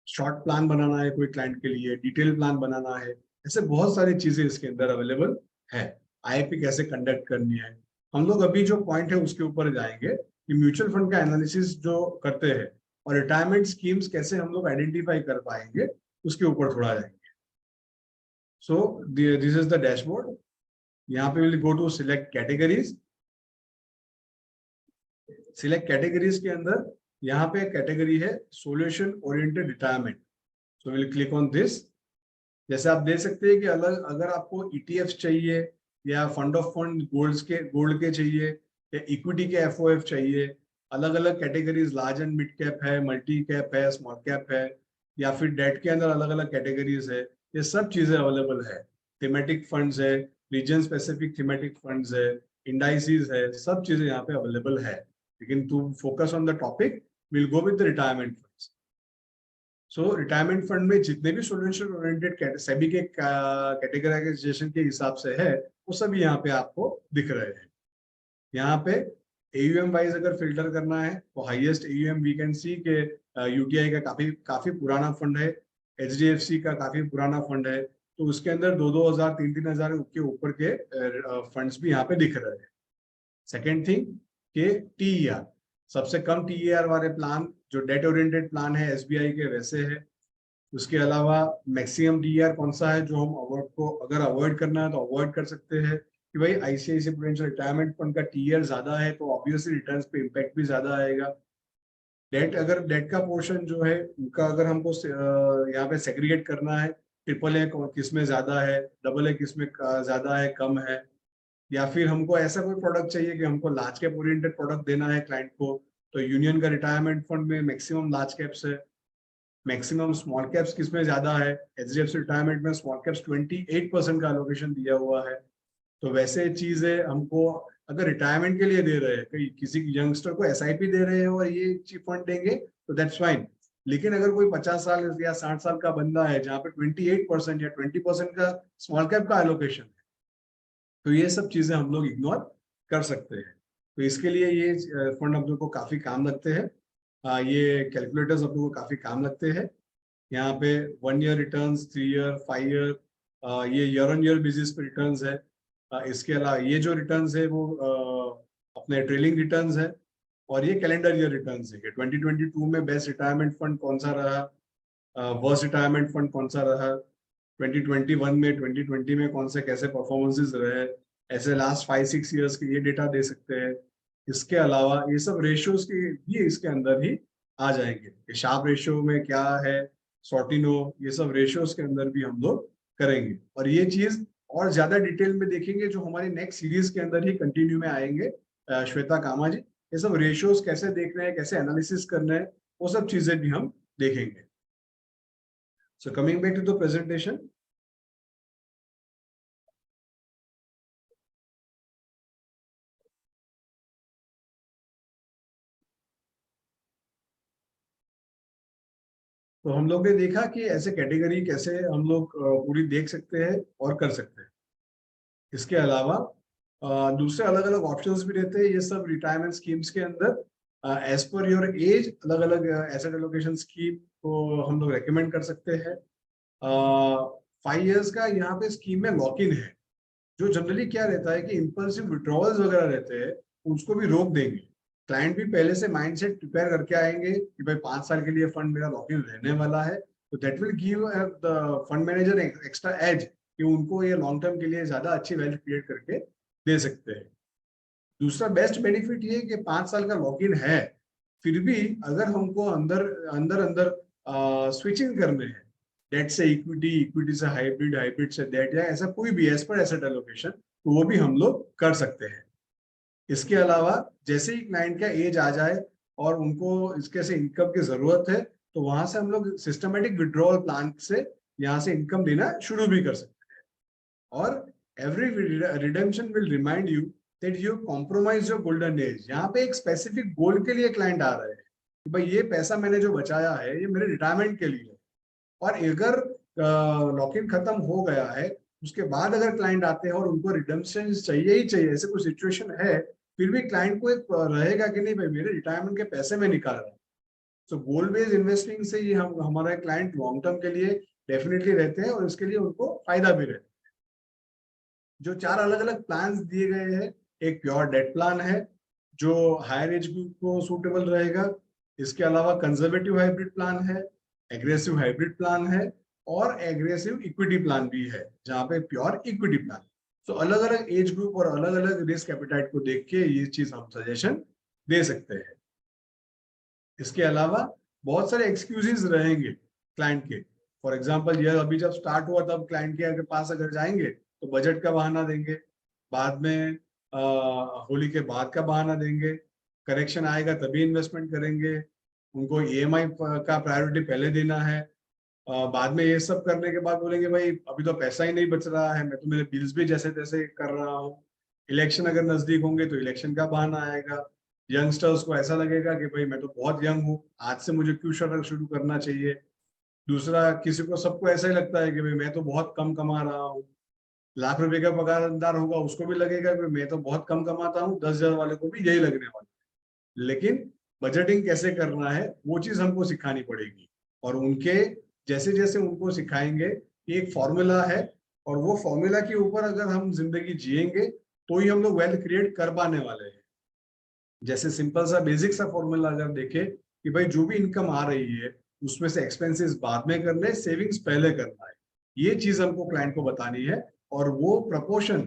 शॉर्ट प्लान बनाना है कोई क्लाइंट के लिए, डिटेल प्लान बनाना है, ऐसे बहुत सारी चीजें इसके अंदर अवेलेबल है। आईआईपी कैसे कंडक्ट करनी है, हम लोग अभी जो पॉइंट है उसके ऊपर जाएंगे कि म्यूचुअल फंड का एनालिसिस जो करते हैं और रिटायरमेंट स्कीम्स कैसे हम लोग आइडेंटिफाई कर पाएंगे, उसके ऊपर थोड़ा जाएंगे। So this is the dashboard. यहाँ पे will go to select categories. Select categories के अंदर यहाँ पे कैटेगरी है solution oriented retirement, so will click on this. जैसे आप देख सकते हैं कि अलग, अगर आपको ईटीएफ चाहिए या फंड ऑफ फंड गोल्ड के चाहिए या इक्विटी के एफओएफ चाहिए, अलग अलग categories, large and mid cap है, मल्टी कैप है, स्मॉल कैप है, या फिर डेट के अंदर अलग अलग कैटेगरीज है, ये सब चीजें अवेलेबल है। थीमेटिक फंड्स है, रीजन स्पेसिफिक थीमेटिक फंड्स है, इंडाइसिस है, सब चीजें यहाँ पे अवेलेबल है। लेकिन to focus on the topic, will go with the retirement funds. So retirement fund में जितने भी सोल्यूशन ओरिएंटेड सेबी के कैटेगराइजेशन के हिसाब से है, वो सभी यहाँ पे आपको दिख रहे हैं। यहाँ पे AUM वाइज अगर फिल्टर करना है तो highest AUM we can see के यूटीआई का काफी पुराना फंड है, HDFC का काफी पुराना फंड है, तो उसके अंदर 2,000 3,000 के ऊपर के फंड्स भी यहाँ पे दिख रहे हैं। सेकेंड थिंग के TER, सबसे कम TER वाले प्लान जो डेट ओरिएंटेड प्लान है SBI के वैसे है। उसके अलावा मैक्सिमम TER कौन सा है जो हम अगर अवॉइड करना है तो अवॉइड कर सकते हैं, कि भाई ICICI प्रूडेंशियल रिटायरमेंट फंड का TER ज्यादा है तो ऑब्वियसली रिटर्न्स पे इम्पैक्ट भी ज्यादा आएगा। डेट का पोर्शन जो है उनका अगर हमको यहाँ पे सेग्रीगेट करना है, AAA किसमें ज्यादा है, AA किसमें ज्यादा है, कम है, या फिर हमको ऐसा कोई प्रोडक्ट चाहिए कि हमको लार्ज कैप ओरिएंटेड प्रोडक्ट देना है क्लाइंट को, तो यूनियन का रिटायरमेंट फंड में मैक्सिमम लार्ज कैप्स है, मैक्सिमम स्मॉल कैप्स किसमें ज्यादा है, HDFC रिटायरमेंट में स्मॉल कैप्स 28% का एलोकेशन दिया हुआ है। तो वैसे चीजें हमको अगर रिटायरमेंट के लिए दे रहे हैं, किसी यंगस्टर को SIP दे रहे हैं और ये फंड देंगे तो दैट्स फाइन, लेकिन अगर कोई 50 साल या 60 साल का बंदा है जहाँ पे 28% या 20% का स्मॉल कैप का एलोकेशन है, तो ये सब चीजें हम लोग इग्नोर कर सकते हैं। तो इसके लिए ये फंड हम लोग को काफी काम लगते हैं। ये कैलकुलेटर्स हम लोग को काफी काम लगते हैं। यहाँ पे 1 ईयर रिटर्न्स, 3 ईयर, 5 ईयर, ये ईयर ऑन ईयर बेसिस पे रिटर्न्स है। इसके अलावा ये जो रिटर्न्स है वो अपने ट्रेलिंग रिटर्न्स है, और ये कैलेंडर ईयर रिटर्न्स है कि 2022 में बेस्ट रिटायरमेंट फंड कौन सा रहा, वर्स्ट रिटायरमेंट फंड कौन सा रहा, 2021 में, 2020 में कौन से कैसे परफॉर्मेंसेस रहे, ऐसे लास्ट 5-6 ईयर्स के ये डेटा दे सकते हैं। इसके अलावा ये सब रेशियोज के भी इसके अंदर ही आ जाएंगे कि शार्प रेशियो में क्या है, सॉर्टिनो, ये सब रेशियोज के अंदर भी हम लोग करेंगे। और ये चीज और ज्यादा डिटेल में देखेंगे जो हमारी नेक्स्ट सीरीज के अंदर ही कंटिन्यू में आएंगे। श्वेता कामा जी ये सब रेशियोज कैसे देख रहे हैं, कैसे एनालिसिस करना है, वो सब चीजें भी हम देखेंगे। So coming back to the presentation, तो हम लोग ने देखा कि ऐसे कैटेगरी कैसे हम लोग पूरी देख सकते हैं और कर सकते हैं। इसके अलावा दूसरे अलग अलग ऑप्शंस भी रहते हैं ये सब रिटायरमेंट स्कीम्स के अंदर। एज पर योर एज अलग अलग एसेट एलोकेशन स्कीम को हम लोग रेकमेंड कर सकते हैं। 5 इयर्स का यहाँ पे स्कीम में लॉक इन है, जो जनरली क्या रहता है कि इम्पल्सिव विड्रॉवल्स वगैरह रहते हैं उसको भी रोक देंगे। क्लाइंट भी पहले से माइंडसेट प्रिपेयर करके आएंगे कि भाई 5 साल के लिए फंड मेरा लॉक इन रहने वाला है, तो that will give the fund manager extra edge कि उनको ये लॉन्ग टर्म के लिए ज्यादा अच्छी वैल्यू क्रिएट करके दे सकते हैं। दूसरा बेस्ट बेनिफिट ये कि 5 साल का लॉक इन है, फिर भी अगर हमको अंदर अंदर अंदर स्विचिंग करने हैं, डेट से इक्विटी, इक्विटी से हाइब्रिड, हाइब्रिड से डेट, या ऐसा कोई भी एज पर एसेट एलोकेशन, तो वो भी हम लोग कर सकते हैं। इसके अलावा जैसे ही क्लाइंट का एज आ जाए और उनको इसके से इनकम की जरूरत है, तो वहां से हम लोग सिस्टमेटिक विड्रॉल प्लान से यहाँ से इनकम देना शुरू भी कर सकते हैं। और every redemption will remind you that you compromise your golden age. यहाँ पे एक स्पेसिफिक गोल के लिए क्लाइंट आ रहे हैं कि भाई ये पैसा मैंने जो बचाया है ये मेरे रिटायरमेंट के लिए है। और अगर लॉक इन खत्म हो गया है, उसके बाद अगर क्लाइंट आते हैं और उनको रिडेम्पशन चाहिए ही चाहिए, ऐसे कोई सिचुएशन है, फिर भी क्लाइंट को एक रहेगा कि नहीं भाई मेरे रिटायरमेंट के पैसे में निकाल रहा हूँ। सो गोल बेस्ड इन्वेस्टिंग से ये हम हमारा क्लाइंट लॉन्ग टर्म के लिए डेफिनेटली रहते हैं और इसके लिए उनको फायदा भी रहता है। जो 4 अलग अलग प्लान दिए गए हैं, एक प्योर डेट प्लान है जो हायर एज ग्रुप को सूटेबल रहेगा। इसके अलावा कंजर्वेटिव हाइब्रिड प्लान है, एग्रेसिव हाइब्रिड प्लान है, और एग्रेसिव इक्विटी प्लान भी है जहाँ पे प्योर इक्विटी प्लान। तो अलग अलग एज ग्रुप और अलग अलग रिस्क एपिटाइट को देख के ये चीज हम सजेशन दे सकते हैं। इसके अलावा बहुत सारे एक्सक्यूजेस रहेंगे क्लाइंट के। फॉर एग्जांपल ये अभी जब स्टार्ट हुआ तब क्लाइंट के पास अगर जाएंगे तो बजट का बहाना देंगे, बाद में होली के बाद का बहाना देंगे, करेक्शन आएगा तभी इन्वेस्टमेंट करेंगे, उनको ईएमआई का प्रायोरिटी पहले देना है, बाद में ये सब करने के बाद बोलेंगे भाई अभी तो पैसा ही नहीं बच रहा है, मैं तो मेरे बिल्स भी जैसे तैसे कर रहा हूँ। इलेक्शन अगर नजदीक होंगे तो इलेक्शन का बहाना आएगा। यंगस्टर्स को ऐसा लगेगा कि भाई मैं तो बहुत यंग हूँ, आज से मुझे क्यों शुरू करना चाहिए। दूसरा, किसी को सबको ऐसा ही लगता है कि भाई मैं तो बहुत कम कमा रहा हूँ। लाख रुपए का पगारदार होगा उसको भी लगेगा कि मैं तो बहुत कम कमाता हूँ, 10,000 वाले को भी यही लगने वाला है। लेकिन बजटिंग कैसे करना है वो चीज हमको सिखानी पड़ेगी, और उनके जैसे जैसे उनको सिखाएंगे कि एक फॉर्मूला है, और वो फॉर्मूला के ऊपर अगर हम जिंदगी जिएंगे तो ही हम लोग वेल्थ क्रिएट कर पाने वाले हैं। जैसे सिंपल सा बेसिक सा फॉर्मूला अगर देखें कि भाई जो भी इनकम आ रही है उसमें से एक्सपेंसेस बाद में करने, सेविंग्स पहले करना है, ये चीज हमको क्लाइंट को बतानी है। और वो प्रपोर्शन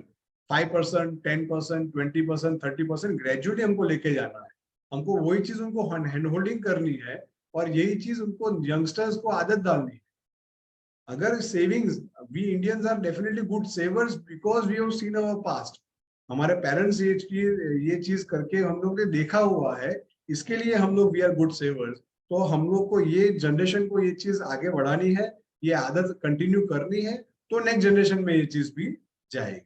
5%, 10%, 20%, 30% ग्रेजुअली हमको लेके जाना है। हमको वही चीज उनको हैंड होल्डिंग करनी है, और यही चीज उनको यंगस्टर्स को आदत डालनी है। अगर savings, we Indians are definitely good savers because we have seen our past. हमारे पेरेंट्स ये चीज करके हम लोग ने देखा हुआ है, इसके लिए हम लोग वी आर गुड सेवर्स। तो हम लोग को ये जनरेशन को ये चीज आगे बढ़ानी है, ये आदत कंटिन्यू करनी है, तो नेक्स्ट जनरेशन में ये चीज भी जाएगी।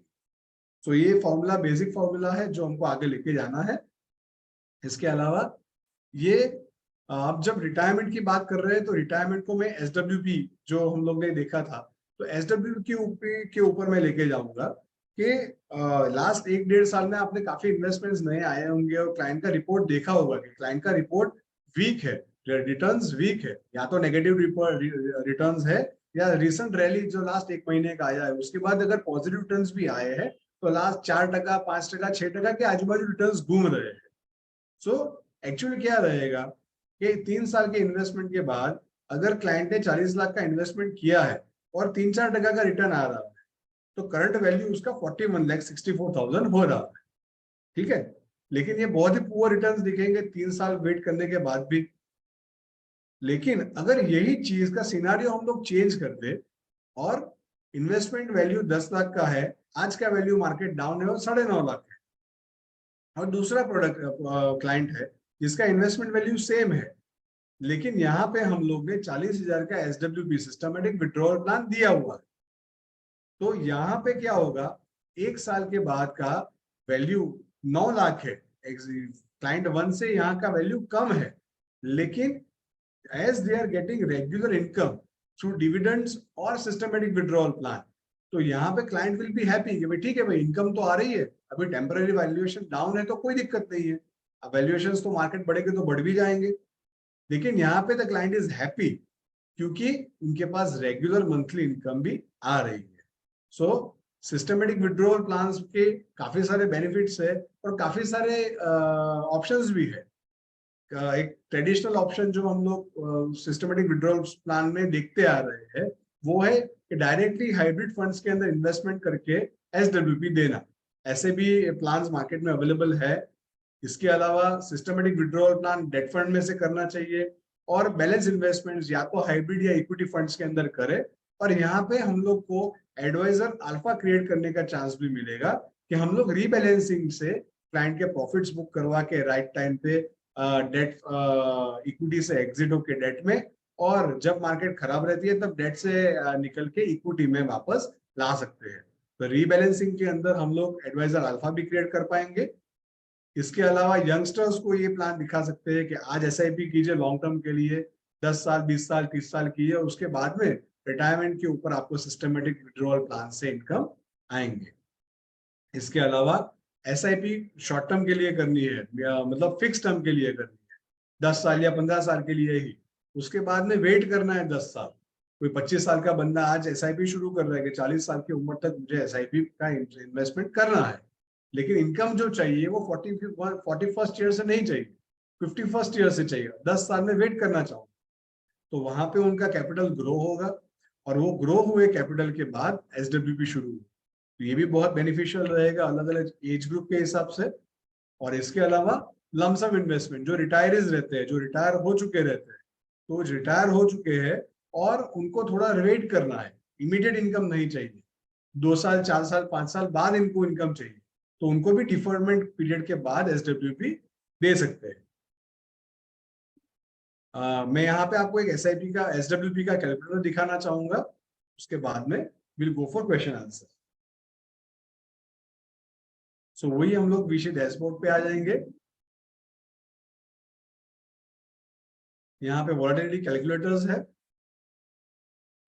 तो ये फॉर्मूला बेसिक फॉर्मूला है जो हमको आगे लेके जाना है। इसके अलावा ये अब जब रिटायरमेंट की बात कर रहे हैं तो रिटायरमेंट को मैं SWP जो हम लोग ने देखा था, तो SWP के ऊपर मैं लेके जाऊंगा कि लास्ट 1-1.5 साल में आपने काफी इन्वेस्टमेंट्स नए आए होंगे और क्लाइंट का रिपोर्ट देखा होगा कि क्लाइंट का रिपोर्ट वीक है, रिटर्न्स वीक है, या तो नेगेटिव रिटर्न्स है, या रिसेंट रैली जो लास्ट 1 महीने का आया है उसके बाद अगर पॉजिटिव रिटर्न्स भी आए हैं तो लास्ट 4%, 5%, 6% के आजू बाजू रिटर्न्स घूम रहे हैं। सो एक्चुअली क्या रहेगा कि 3 साल के इन्वेस्टमेंट के बाद अगर क्लाइंट ने 40 लाख का इन्वेस्टमेंट किया है और 3-4% का रिटर्न आ रहा है, तो करंट वैल्यू उसका 41,64,000 हो रहा है। ठीक है, लेकिन ये बहुत ही पुअर रिटर्न्स दिखेंगे 3 साल वेट करने के बाद भी। लेकिन अगर यही चीज का सिनारियो हम लोग चेंज कर दे और इन्वेस्टमेंट वैल्यू 10 लाख का है, आज का वैल्यू मार्केट डाउन है और 9.5 लाख है, और दूसरा प्रोडक्ट क्लाइंट है जिसका इन्वेस्टमेंट वैल्यू सेम है, लेकिन यहाँ पे हम लोग ने 40,000 का SWP सिस्टमेटिक विड्रॉल प्लान दिया हुआ है, तो यहाँ पे क्या होगा, 1 साल के बाद का वैल्यू 9 लाख है, क्लाइंट 1 से यहाँ का वैल्यू कम है, लेकिन as they are getting regular income through dividends और systematic withdrawal plan, तो यहाँ पे client will be happy कि भाई ठीक है भाई, इनकम तो आ रही है, अभी टेम्पररी वैल्यूएशन डाउन है तो कोई दिक्कत नहीं है, अब वैल्यूएशंस तो मार्केट बढ़ेंगे तो बढ़ भी जाएंगे, लेकिन यहाँ पे द क्लाइंट इज हैप्पी क्योंकि उनके पास रेगुलर मंथली इनकम भी आ रही है। सो सिस्टमेटिक विड्रॉल प्लान्स के काफी सारे बेनिफिट्स है और काफी सारे ऑप्शंस भी है। एक ट्रेडिशनल ऑप्शन जो हम लोग सिस्टमेटिक विड्रॉल प्लान में देखते आ रहे हैं वो है कि डायरेक्टली हाइब्रिड फंड्स के अंदर इन्वेस्टमेंट करके SWP देना, ऐसे भी प्लान्स मार्केट में अवेलेबल है। इसके अलावा systematic withdrawal plan debt fund में से करना चाहिए और बैलेंस इन्वेस्टमेंट्स या तो हाइब्रिड या इक्विटी फंड्स के अंदर करें, और यहाँ पे हम लोग को एडवाइजर अल्फा क्रिएट करने का चांस भी मिलेगा कि हम लोग रीबैलेंसिंग से क्लाइंट के प्रॉफिट्स बुक करवा के राइट टाइम पे डेट इक्विटी से एग्जिट होके डेट में, और जब मार्केट खराब रहती है तब डेट से निकल के इक्विटी में वापस ला सकते हैं। तो रीबैलेंसिंग के अंदर हम लोग एडवाइजर अल्फा भी क्रिएट कर पाएंगे। इसके अलावा यंगस्टर्स को ये प्लान दिखा सकते हैं कि आज SIP कीजिए लॉन्ग टर्म के लिए, 10 साल 20 साल 30 साल कीजिए, उसके बाद में रिटायरमेंट के ऊपर आपको सिस्टमेटिक विड्रॉल प्लान से इनकम आएंगे। इसके अलावा SIP शॉर्ट टर्म के लिए करनी है, मतलब फिक्स टर्म के लिए करनी है, 10 साल या 15 साल के लिए ही, उसके बाद में वेट करना है 10 साल। कोई 25 साल का बंदा आज SIP शुरू कर रहा है कि 40 साल की उम्र तक मुझे SIP का इन्वेस्टमेंट करना है, लेकिन इनकम जो चाहिए वो 41st ईयर से नहीं चाहिए, 51st ईयर से चाहिए, 10 साल में वेट करना चाहूँ, तो वहां पे उनका कैपिटल ग्रो होगा और वो ग्रो हुए कैपिटल के बाद SWP शुरू होगा, तो ये भी बहुत बेनिफिशियल रहेगा अलग अलग एज ग्रुप के हिसाब से। और इसके अलावा लमसम इन्वेस्टमेंट, जो रिटायरीज रहते हैं, जो रिटायर हो चुके रहते हैं, तो रिटायर हो चुके हैं और उनको थोड़ा वेट करना है, इमीडिएट इनकम नहीं चाहिए, 2 साल 4 साल 5 साल बाद इनको इनकम चाहिए, तो उनको भी डिफरमेंट पीरियड के बाद SWP दे सकते हैं। मैं यहाँ पे आपको एक SIP का SWP का कैलकुलेटर दिखाना चाहूंगा, उसके बाद में will go for question answer. So वही हम लोग विषय डैशबोर्ड पे आ जाएंगे। यहाँ पे वॉलेटिलिटी कैलकुलेटर्स है,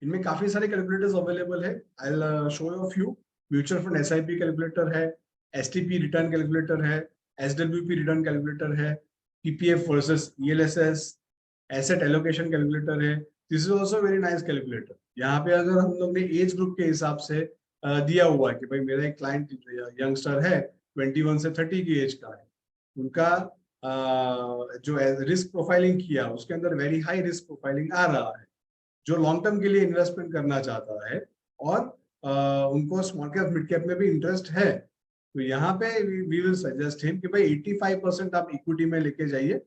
इनमें काफी सारे कैलकुलेटर्स अवेलेबल है। I will show you few. Mutual fund SIP calculator है, STP रिटर्न कैलकुलेटर है, SWP रिटर्न कैलकुलेटर है, PPF versus ELSS, asset allocation calculator है। This is also very nice calculator. यहाँ पे अगर हम लोग ने एज ग्रुप के हिसाब से दिया हुआ है कि भाई मेरा एक क्लाइंट यंगस्टर है, 21 से 30 की एज का है, उनका जो रिस्क प्रोफाइलिंग किया उसके अंदर वेरी हाई रिस्क प्रोफाइलिंग आ रहा है, जो लॉन्ग टर्म के लिए इन्वेस्टमेंट करना चाहता है और उनको स्मॉल कैप मिड कैप में भी इंटरेस्ट है, तो यहाँ पे वी विल सजेस्ट हिम कि भाई 85% आप इक्विटी में लेके जाइए।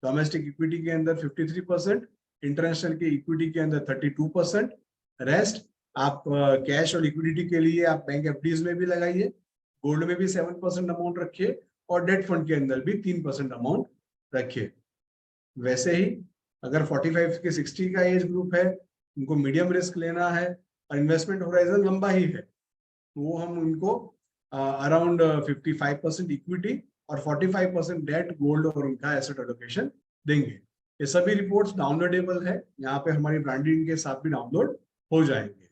डोमेस्टिक इक्विटी के अंदर 53%, इंटरनेशनल की इक्विटी के अंदर 32%, रेस्ट आप कैश और लिक्विडिटी के लिए आप बैंक FDs में भी लगाइए, गोल्ड में भी 7% अमाउंट रखिए और डेट फंड के अंदर भी 3% अमाउंट रखिए। वैसे ही अगर 45 के 60 का एज ग्रुप है, उनको मीडियम रिस्क लेना है और इन्वेस्टमेंट होराइजन लंबा ही है, तो वो हम उनको अराउंड 55% इक्विटी और 45% डेट, गोल्ड और उनका एसेट एलोकेशन देंगे। ये सभी रिपोर्ट्स डाउनलोडेबल है, यहाँ पे हमारी ब्रांडिंग के साथ भी डाउनलोड हो जाएंगे।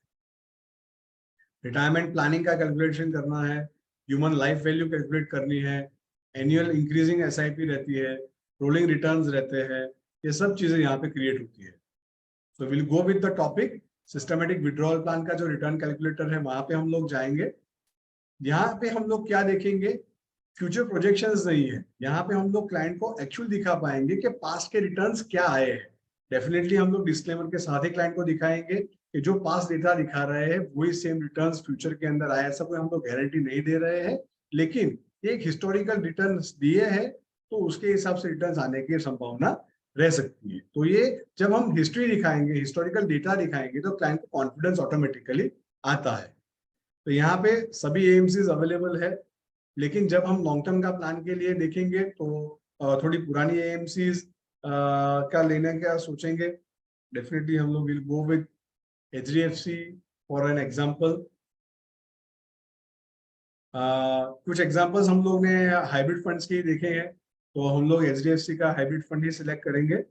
रिटायरमेंट प्लानिंग का कैलकुलेशन करना है, ह्यूमन लाइफ वैल्यू कैलकुलेट करनी है, एनुअल इंक्रीजिंग एसआईपी रहती है, रोलिंग रिटर्न्स रहते हैं, ये सब चीजें यहाँ पे क्रिएट होती है। So will go with the topic systematic withdrawal plan का जो रिटर्न कैलकुलेटर है वहां पे हम लोग जाएंगे। यहाँ पे हम लोग क्या देखेंगे, फ्यूचर प्रोजेक्शंस नहीं है, यहाँ पे हम लोग क्लाइंट को एक्चुअल दिखा पाएंगे कि पास्ट के रिटर्न्स क्या आए हैं। डेफिनेटली हम लोग डिस्क्लेमर के साथ ही क्लाइंट को दिखाएंगे कि जो पास्ट डेटा दिखा रहे हैं वही सेम रिटर्न्स फ्यूचर के अंदर आया, ऐसा कोई हम लोग गारंटी नहीं दे रहे हैं, लेकिन एक हिस्टोरिकल रिटर्न्स दिए हैं तो उसके हिसाब से रिटर्न्स आने की संभावना रह सकती है। तो ये जब हम हिस्ट्री दिखाएंगे, हिस्टोरिकल डेटा दिखाएंगे, तो क्लाइंट को कॉन्फिडेंस ऑटोमेटिकली आता है। तो यहाँ पे सभी एएमसीज अवेलेबल है, लेकिन जब हम लॉन्ग टर्म का प्लान के लिए देखेंगे तो थोड़ी पुरानी एएमसीज का लेने का सोचेंगे। डेफिनेटली हम लोग will go with HDFC for an example. कुछ एग्जांपल्स हम लोग ने हाइब्रिड फंड्स के देखे हैं, तो हम लोग एचडीएफसी का हाइब्रिड फंड ही सिलेक्ट करेंगे।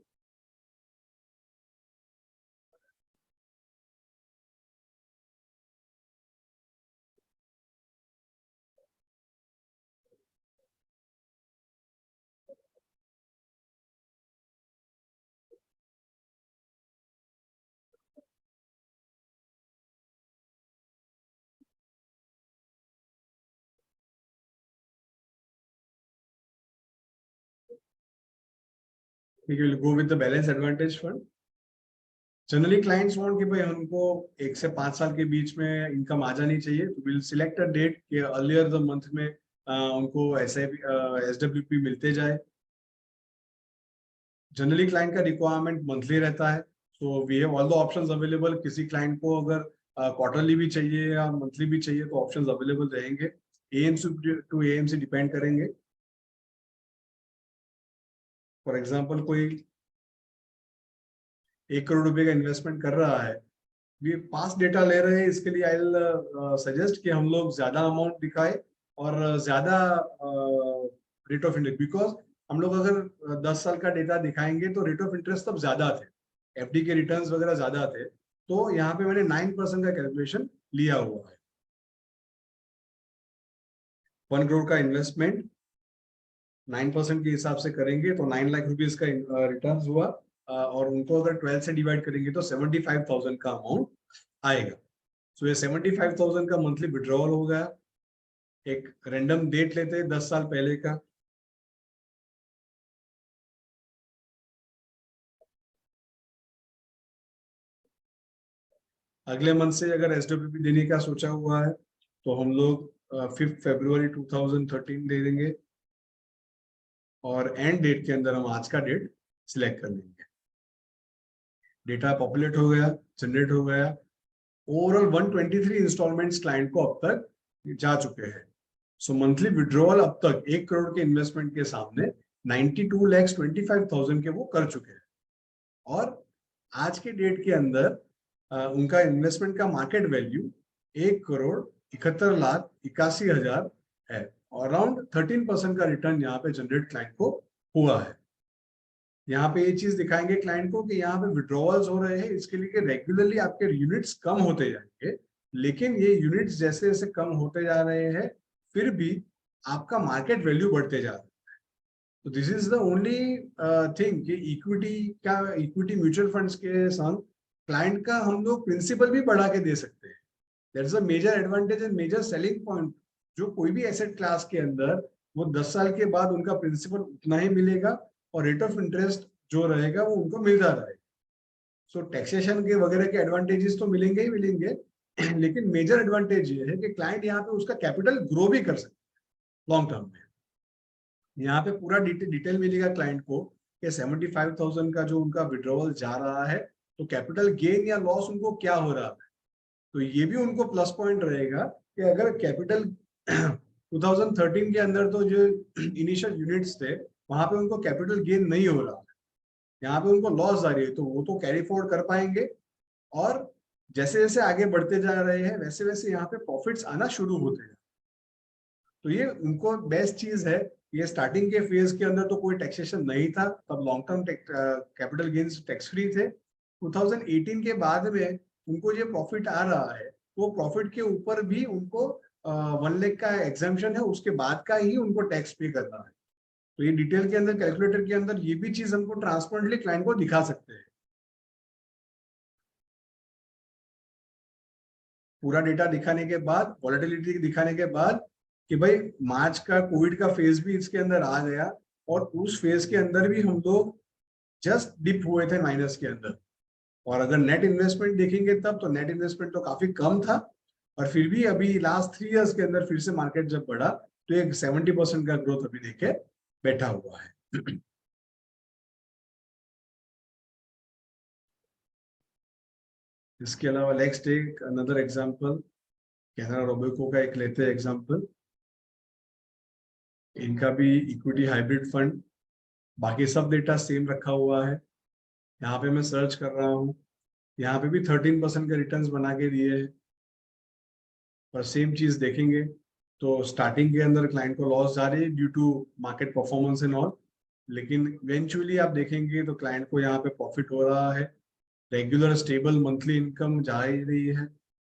ठीक है, will go with the balance advantage fund. Generally clients want कि भाई हमको 1 से 5 साल के बीच में इनकम आ जानी चाहिए, तो विल सिलेक्ट अ डेट कि अर्लियर द मंथ में उनको एसडब्ल्यूपी मिलते जाए। जनरली क्लाइंट का रिक्वायरमेंट मंथली रहता है, so we have all the options available. किसी क्लाइंट को अगर क्वार्टरली भी चाहिए या मंथली भी चाहिए तो ऑप्शंस अवेलेबल रहेंगे, एएमसी टू एएमसी डिपेंड करेंगे। फॉर एग्जांपल कोई 1 करोड़ रुपए का इन्वेस्टमेंट कर रहा है, ये पास डेटा ले रहे हैं, इसके लिए आई विल सजेस्ट कि हम लोग ज्यादा अमाउंट दिखाए और ज्यादा रेट ऑफ इंटरेस्ट, बिकॉज हम लोग अगर 10 साल का डेटा दिखाएंगे तो रेट ऑफ इंटरेस्ट तब ज्यादा थे, एफडी के रिटर्न्स वगैरह ज्यादा थे। तो यहाँ पे मैंने 9% का कैलकुलेशन लिया हुआ है। 1 करोड़ का इन्वेस्टमेंट 9% के हिसाब से करेंगे तो 9 लाख रुपीज का रिटर्न हुआ, और उनको अगर 12 से डिवाइड करेंगे तो 75,000 का अमाउंट आएगा। सो ये 75,000 का मंथली विड्रॉल हो गया। एक रैंडम डेट लेते हैं 10 साल पहले का, अगले मंथ से अगर एसडब्ल्यूपी देने का सोचा हुआ है तो हम लोग 5 फरवरी 2013 दे देंगे, और एंड डेट के अंदर हम आज का डेट सिलेक्ट कर लेंगे। डेटा पॉपुलेट हो गया, जनरेट हो गया। ओवरऑल 123 इंस्टॉलमेंट्स क्लाइंट को अब तक जा चुके हैं। सो मंथली विड्रॉल अब तक 1 करोड़ के इन्वेस्टमेंट के सामने 92,25,000 के वो कर चुके हैं, और आज के डेट के अंदर उनका इन्वेस्टमेंट का मार्केट वैल्यू 1,71,81,000 है, और अराउंड 13% का रिटर्न यहाँ पे जनरेट क्लाइंट को हुआ है। यहाँ पे ये चीज दिखाएंगे क्लाइंट को कि यहाँ पे विड्रॉवल्स हो रहे हैं, इसके लिए रेगुलरली आपके यूनिट्स कम होते जाएंगे, लेकिन ये यूनिट्स जैसे जैसे कम होते जा रहे हैं फिर भी आपका मार्केट वैल्यू बढ़ते जा रहा है। तो this is the only thing कि इक्विटी म्यूचुअल फंड्स के संग क्लाइंट का हम लोग प्रिंसिपल भी बढ़ा के दे सकते हैं। That is a major advantage and major selling point. जो कोई भी एसेट क्लास के अंदर वो 10 साल के बाद उनका प्रिंसिपल उतना ही मिलेगा और रेट ऑफ इंटरेस्ट जो रहेगा वो उनको मिलता रहेगा। सो टैक्सेशन के वगैरह के एडवांटेजेस तो मिलेंगे ही मिलेंगे, लेकिन मेजर एडवांटेज ये है कि क्लाइंट यहाँ पे उसका कैपिटल ग्रो भी कर सकता है लॉन्ग टर्म में। यहाँ पे पूरा डिटेल मिलेगा क्लाइंट को कि 75,000 का जो उनका विड्रॉवल जा रहा है तो कैपिटल गेन या लॉस उनको क्या हो रहा है। तो ये भी उनको प्लस पॉइंट रहेगा कि अगर कैपिटल 2013 के अंदर तो जो इनिशियल यूनिट्स थे वहां पे उनको कैपिटल गेन नहीं हो रहा है, यहाँ पे उनको लॉस आ रही है, तो वो तो कैरी फॉरवर्ड कर पाएंगे, और जैसे जैसे आगे बढ़ते जा रहे हैं वैसे वैसे यहाँ पे प्रॉफिट्स आना शुरू होते हैं। तो ये उनको बेस्ट चीज है ये स्टार्टिंग के फेज के अंदर तो कोई टैक्सेशन नहीं था, तब long term capital gains tax free थे। 2018 के बाद में उनको जो प्रॉफिट आ रहा है, वो प्रॉफिट के ऊपर भी उनको 1 लाख का एग्जाम्पशन है, उसके बाद का ही उनको टैक्स पे करना है। तो ये डिटेल के अंदर कैलकुलेटर के अंदर ये भी चीज हमको ट्रांसपेरेंटली क्लाइंट को दिखा सकते हैं। पूरा डेटा दिखाने के बाद, वॉलेटिलिटी दिखाने के बाद कि भाई मार्च का कोविड का फेज भी इसके अंदर आ गया, और उस फेज के अंदर भी हम लोग जस्ट डिप हुए थे माइनस के अंदर। और अगर नेट इन्वेस्टमेंट देखेंगे तब तो नेट इन्वेस्टमेंट तो काफी कम था, और फिर भी अभी लास्ट 3 इयर्स के अंदर फिर से मार्केट जब बढ़ा तो एक 70% का ग्रोथ अभी देखे बैठा हुआ है। इसके अलावा let's take another example, Canara Robeco का एक लेते हैं एग्जांपल। इनका भी इक्विटी हाइब्रिड फंड, बाकी सब डेटा सेम रखा हुआ है। यहाँ पे मैं सर्च कर रहा हूँ, यहाँ पे भी 13% के रिटर्न्स बना के दिए हैं। और सेम चीज देखेंगे तो स्टार्टिंग के अंदर क्लाइंट को लॉस जा रही है due to market performance and all, लेकिन इवेंचुअली आप देखेंगे तो क्लाइंट को यहाँ पे प्रॉफिट हो रहा है, रेगुलर स्टेबल मंथली इनकम जा ही रही है।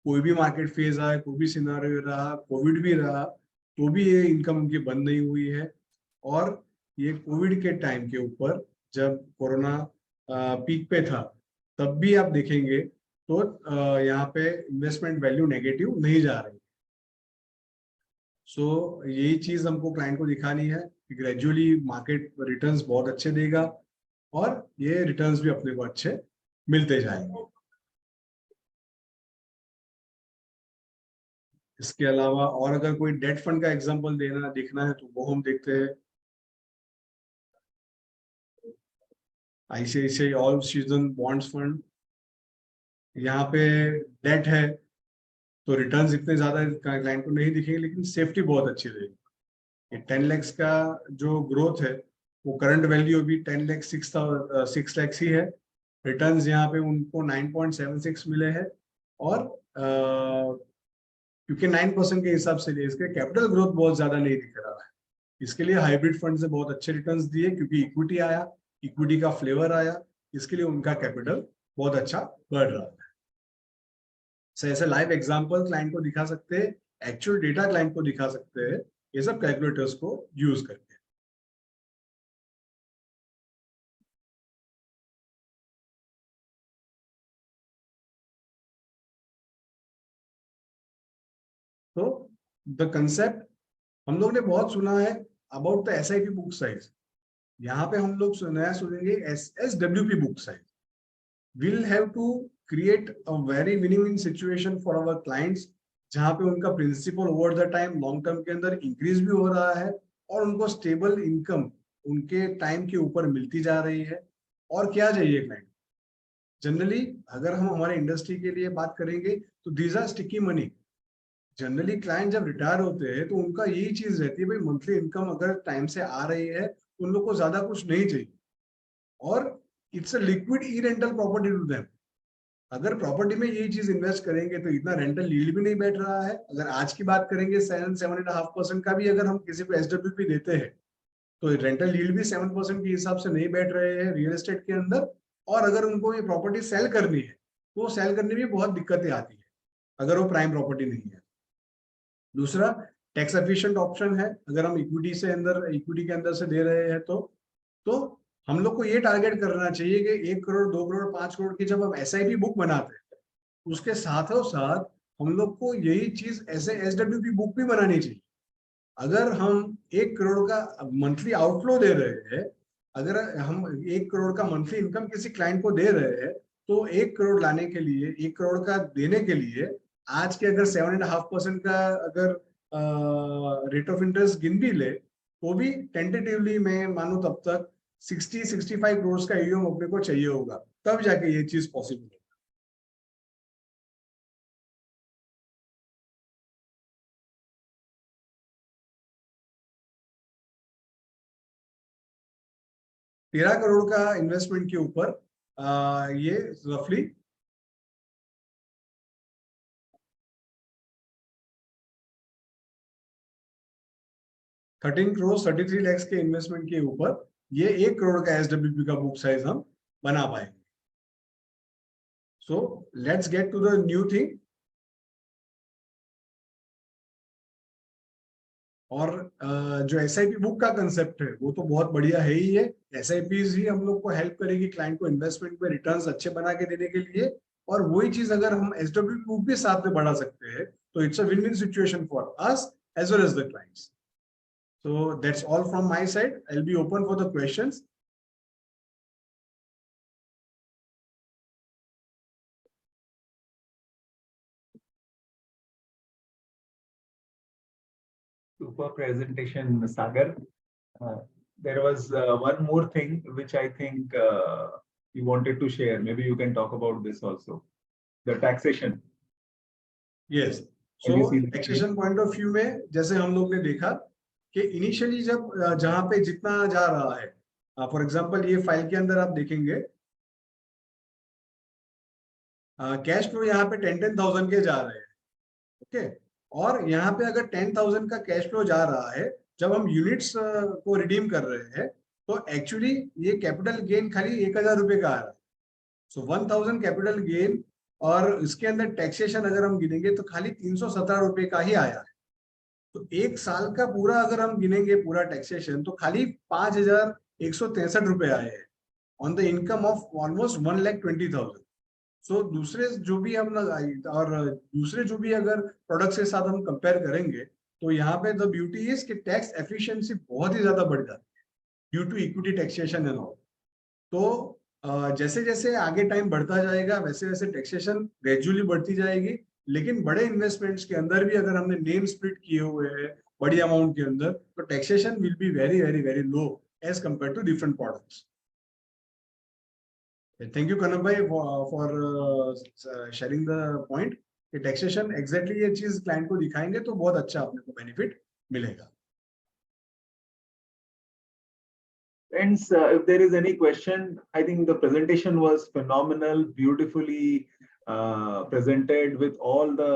कोई भी मार्केट फेज आए, कोई भी सिनारियो रहा, कोविड भी रहा, तो भी ये इनकम उनकी बंद नहीं हुई है। और ये कोविड के टाइम के ऊपर जब कोरोना पीक पे था, तब भी आप देखेंगे तो यहाँ पे इन्वेस्टमेंट वैल्यू नेगेटिव नहीं जा रही। सो यही चीज हमको क्लाइंट को दिखानी है कि ग्रेजुअली मार्केट रिटर्न्स बहुत अच्छे देगा, और ये रिटर्न्स भी अपने को अच्छे मिलते जाएंगे। इसके अलावा और अगर कोई डेट फंड का एग्जांपल देखना है तो वो हम देखते हैं। ICICI all season bonds fund, यहाँ पे डेट है तो रिटर्न्स इतने ज्यादा क्लाइंट को नहीं दिखेंगे, लेकिन सेफ्टी बहुत अच्छी रहेगी। ये 10 लाख का जो ग्रोथ है, वो करंट वैल्यू अभी 10 लाख 6 लाख ही है। रिटर्न्स यहाँ पे उनको 9.76 मिले हैं, और क्योंकि 9% के हिसाब से लिए इसके कैपिटल ग्रोथ बहुत ज्यादा नहीं दिख रहा है। इसके लिए हाइब्रिड फंड से बहुत अच्छे रिटर्न्स दिए, क्योंकि इक्विटी आया, इक्विटी का फ्लेवर आया, इसके लिए उनका कैपिटल बहुत अच्छा बढ़ रहा है। ऐसे लाइव एग्जांपल क्लाइंट को दिखा सकते हैं, एक्चुअल डेटा क्लाइंट को दिखा सकते हैं, ये सब कैलकुलेटर्स को यूज करके। तो द कंसेप्ट हम लोग ने बहुत सुना है about the SIP book size. यहाँ पे हम लोग नया सुनेंगे SSWP book size. we'll have to create a very win-win situation for our clients, जहाँ पे उनका principal over the time long term के अंदर इंक्रीज भी हो रहा है, और उनको स्टेबल इनकम उनके टाइम के ऊपर मिलती जा रही है। और क्या चाहिए क्लाइंट जनरली, अगर हम हमारे इंडस्ट्री के लिए बात करेंगे तो these are sticky money. Generally client जब रिटायर होते हैं तो उनका यही चीज रहती है, भाई मंथली इनकम अगर टाइम से आ रही है, उन लोग को ज्यादा कुछ नहीं चाहिए, और it's a liquid uh rental property to them. अगर प्रॉपर्टी में यही चीज इन्वेस्ट करेंगे तो इतना रेंटल यील्ड भी नहीं बैठ रहा है। अगर आज की बात करेंगे 7.5% का भी अगर हम किसी को एसडब्ल्यूपी देते हैं, तो रेंटल यील्ड भी 7% के हिसाब से नहीं बैठ रहे हैं रियल एस्टेट के अंदर। और अगर उनको ये प्रॉपर्टी सेल करनी है, तो सेल करने में बहुत दिक्कतें आती है अगर वो प्राइम प्रॉपर्टी नहीं है। दूसरा, टैक्स एफिशिएंट ऑप्शन है, अगर हम इक्विटी के अंदर से दे रहे हैं तो हम लोग को ये टारगेट करना चाहिए कि 1 करोड़ 2 करोड़ 5 करोड़ की जब हम एसआईपी बुक बनाते हैं, उसके साथों साथ हम लोग को यही चीज ऐसे एसडब्ल्यूपी बुक भी बनानी चाहिए। अगर हम 1 करोड़ का मंथली आउटफ्लो दे रहे हैं, अगर हम 1 करोड़ का मंथली इनकम किसी क्लाइंट को दे रहे हैं, तो 1 करोड़ लाने के लिए, 1 करोड़ का देने के लिए आज के अगर 7.5% का अगर रेट ऑफ इंटरेस्ट गिन भी ले, तो भी टेंटेटिवली मैं मानू तब तक 60-65 करोड़ का ईओएम अपने को चाहिए होगा, तब जाके ये चीज पॉसिबल है। तेरह करोड़ का इन्वेस्टमेंट के ऊपर ये रफली 13 करोड़ 33 lakhs के इन्वेस्टमेंट के ऊपर ये 1 करोड़ का SWP का बुक साइज हम बना पाएंगे. So let's get to the new thing. और जो SIP बुक का कंसेप्ट है वो तो बहुत बढ़िया है ही है. SIPs ही हम लोग को हेल्प करेगी क्लाइंट को इन्वेस्टमेंट में रिटर्न्स अच्छे बना के देने के लिए. और वही चीज अगर हम SWP बुक भी साथ में बढ़ा सकते हैं तो it's a win win situation for us as well as the clients. So that's all from my side. I'll be open for the questions. Super presentation, Sagar. There was one more thing which I think you wanted to share. Maybe you can talk about this also. The taxation. Yes. Can you So see the taxation point of view में जैसे हम लोग ने देखा कि इनिशियली जब जहां पे जितना जा रहा है, फॉर एग्जांपल ये फाइल के अंदर आप देखेंगे कैश फ्लो यहाँ पे 10,000 के जा रहे हैं. ओके. और यहाँ पे अगर 10,000 का कैश फ्लो जा रहा है, जब हम यूनिट्स को रिडीम कर रहे हैं तो एक्चुअली ये कैपिटल गेन खाली 1,000 रुपए का आ रहा है. सो 1,000 कैपिटल गेन और इसके अंदर टैक्सेशन अगर हम गिनेंगे तो खाली 317 रुपए का ही आया है. तो एक साल का पूरा अगर हम गिनेंगे पूरा टैक्सेशन तो खाली 5,163 रुपए आए हैं on the income of almost 1,20,000. सो दूसरे जो भी हम और दूसरे जो भी अगर प्रोडक्ट्स के साथ हम कंपेयर करेंगे तो यहाँ पे द ब्यूटी इज कि टैक्स एफिशिएंसी बहुत ही ज्यादा बढ़ जाती है due to equity taxation and all. तो जैसे जैसे आगे टाइम बढ़ता जाएगा वैसे वैसे टैक्सेशन ग्रेजुअली बढ़ती जाएगी. लेकिन बड़े इन्वेस्टमेंट्स के अंदर भी अगर हमने नेम स्प्लिट किए हुए हैं बड़ी अमाउंट के अंदर तो taxation will be very very very low as compare to different products. Thank you Kanak भाई फॉर शेयरिंग द पॉइंट कि टैक्सेशन एग्जैक्टली ये चीज क्लाइंट को दिखाएंगे तो बहुत अच्छा अपने को बेनिफिट मिलेगा. Friends, if there is any question, I think the presentation was phenomenal, beautifully presented with all the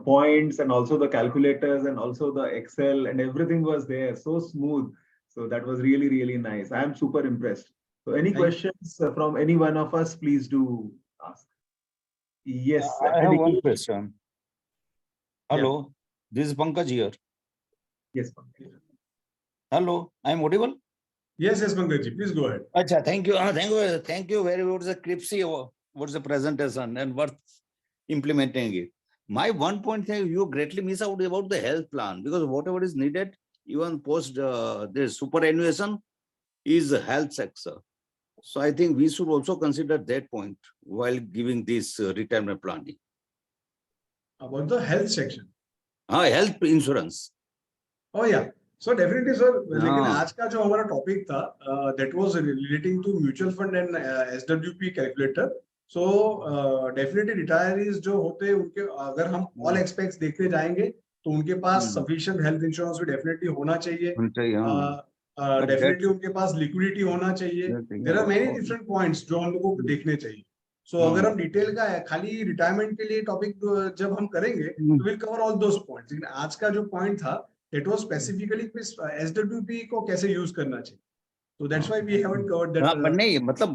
points and also the calculators and also the Excel and everything was there, so smooth. So that was really, really nice. I am super impressed. So any questions from any one of us, please do ask. Yes. I have one question. Hello, this is Pankaj here. Yes, Pankaj. Hello, I am audible? Yes, yes, Pankaj ji, please go ahead. Acha, thank you. Thank you very much. The Cripsy, what's the presentation and what implementing it. My one point is you greatly miss out about the health plan because whatever is needed, even post this superannuation is health sector. So I think we should also consider that point while giving this retirement planning. About the health section. Health insurance. Oh yeah. So definitely sir, लेकिन आज का जो हमारा टॉपिक था that was relating to mutual fund and SWP calculator. So definitely retirees जो होते हैं उनके अगर हम all aspects देखते जाएंगे तो उनके पास sufficient health insurance भी definitely होना चाहिए. Definitely उनके पास liquidity होना चाहिए. There are many different points जो हम लोगों को देखने चाहिए. So अगर हम डिटेल का खाली रिटायरमेंट के लिए टॉपिक जब हम करेंगे तो we'll cover all those points. लेकिन आज का जो पॉइंट था it was specifically SWP को कैसे यूज करना चाहिए. So that's why we haven't covered that. but नहीं मतलब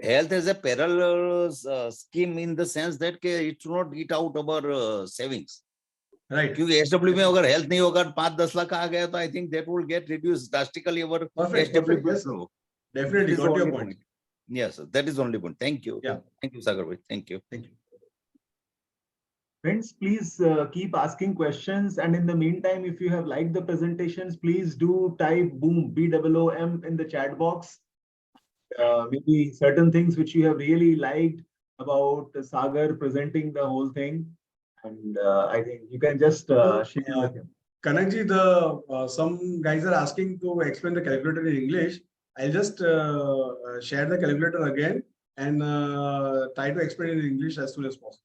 health is a parallel scheme in the sense that it should not eat out our savings. Right. क्योंकि SWP में अगर हेल्थ नहीं होगा 5-10 लाख आ गया तो I think that will get reduced drastically our SWP. Yes, definitely got your point. Yes, that is the only point. Thank you. Yeah. Thank you, Sagar bhai. Thank you. Thank you. Friends, please keep asking questions. And in the meantime, if you have liked the presentations, please do type boom, BOOM in the chat box. Maybe certain things which you have really liked about Sagar presenting the whole thing. And I think you can just share with him. Kanak ji, some guys are asking to explain the calculator in English. I'll just share the calculator again and try to explain it in English as soon as possible.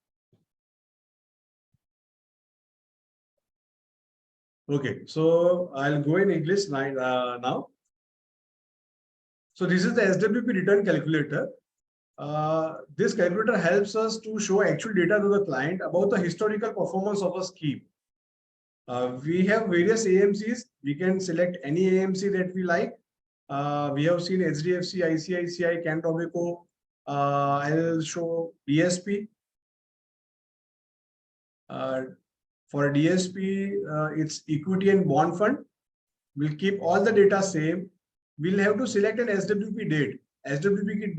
Okay, so I'll go in English now. So this is the SWP return calculator. This calculator helps us to show actual data to the client about the historical performance of a scheme. We have various AMCs. We can select any AMC that we like. We have seen HDFC, ICICI, Can Tobacco. I'll show DSP. For DSP, it's equity and bond fund. We'll keep all the data same. We'll have to select an SWP date. SWP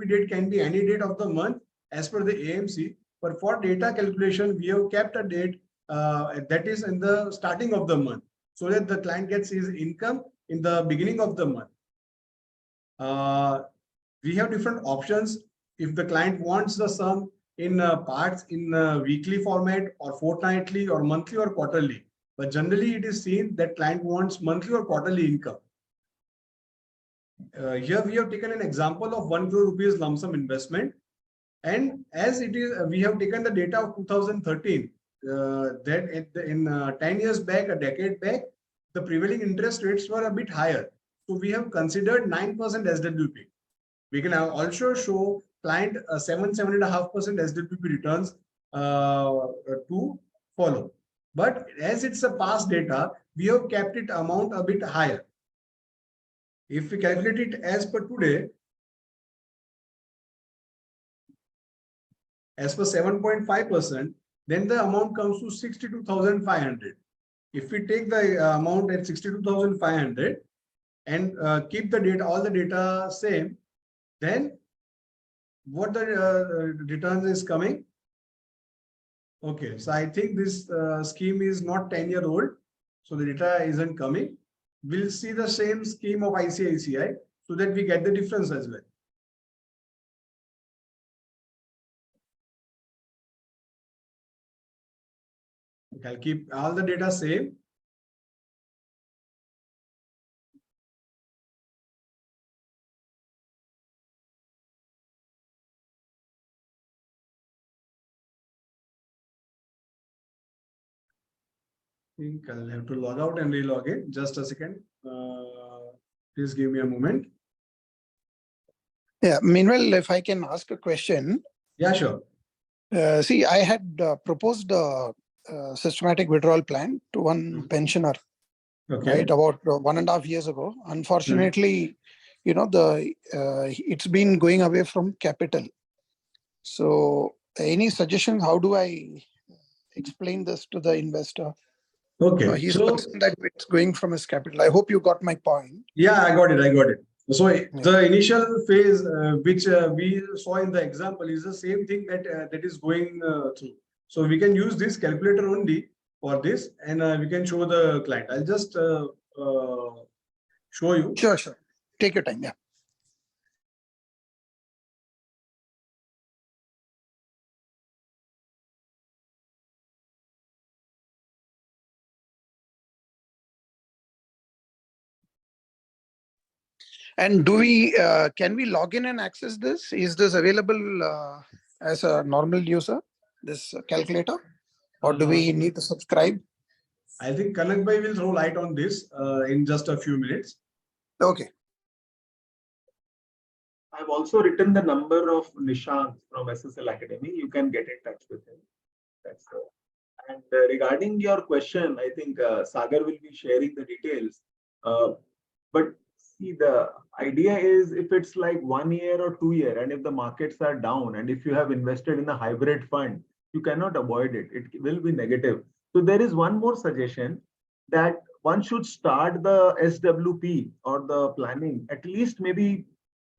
date can be any date of the month as per the AMC. But for data calculation, we have kept a date that is in the starting of the month, so that the client gets his income in the beginning of the month. We have different options. If the client wants the sum in parts in weekly format or fortnightly or monthly or quarterly, but generally it is seen that client wants monthly or quarterly income. Here we have taken an example of 1 crore rupees lump sum investment, and as it is, we have taken the data of 2013. That in 10 years back, a decade back, the prevailing interest rates were a bit higher. So we have considered 9% SWP. We can also show client 7.5% SWP returns to follow. But as it's a past data, we have kept it amount a bit higher. If we calculate it as per today, as per 7.5%, then the amount comes to 62,500. If we take the amount at 62,500 and keep the data, all the data same, then what the returns is coming? Okay, so I think this scheme is not 10-year-old, so the data isn't coming. We'll see the same scheme of ICICI so that we get the difference as well. Okay, I'll keep all the data same. I think I'll have to log out and relog in. Just a second. Please give me a moment. Yeah, meanwhile, if I can ask a question. Yeah, sure. See, I had proposed a systematic withdrawal plan to one pensioner, Okay. right, about 1.5 years ago. Unfortunately, you know, it's been going away from capital. So any suggestions? How do I explain this to the investor? Okay. He's So concerned that it's going from his capital. I hope you got my point. yeah, I got it. So the initial phase which we saw in the example is the same thing that is going through. So we can use this calculator only for this, and we can show the client. I'll just show you. Sure. Take your time. Yeah. And can we log in and access this? Is this available as a normal user, this calculator? Or do we need to subscribe? I think Kanak Bhai will throw light on this in just a few minutes. Okay. I've also written the number of Nishant from SSL Academy. You can get in touch with him. That's all. And regarding your question, I think Sagar will be sharing the details. But see, the idea is if it's like 1 year or 2 year, and if the markets are down, and if you have invested in a hybrid fund, you cannot avoid it. It will be negative. So there is one more suggestion that one should start the SWP or the planning at least maybe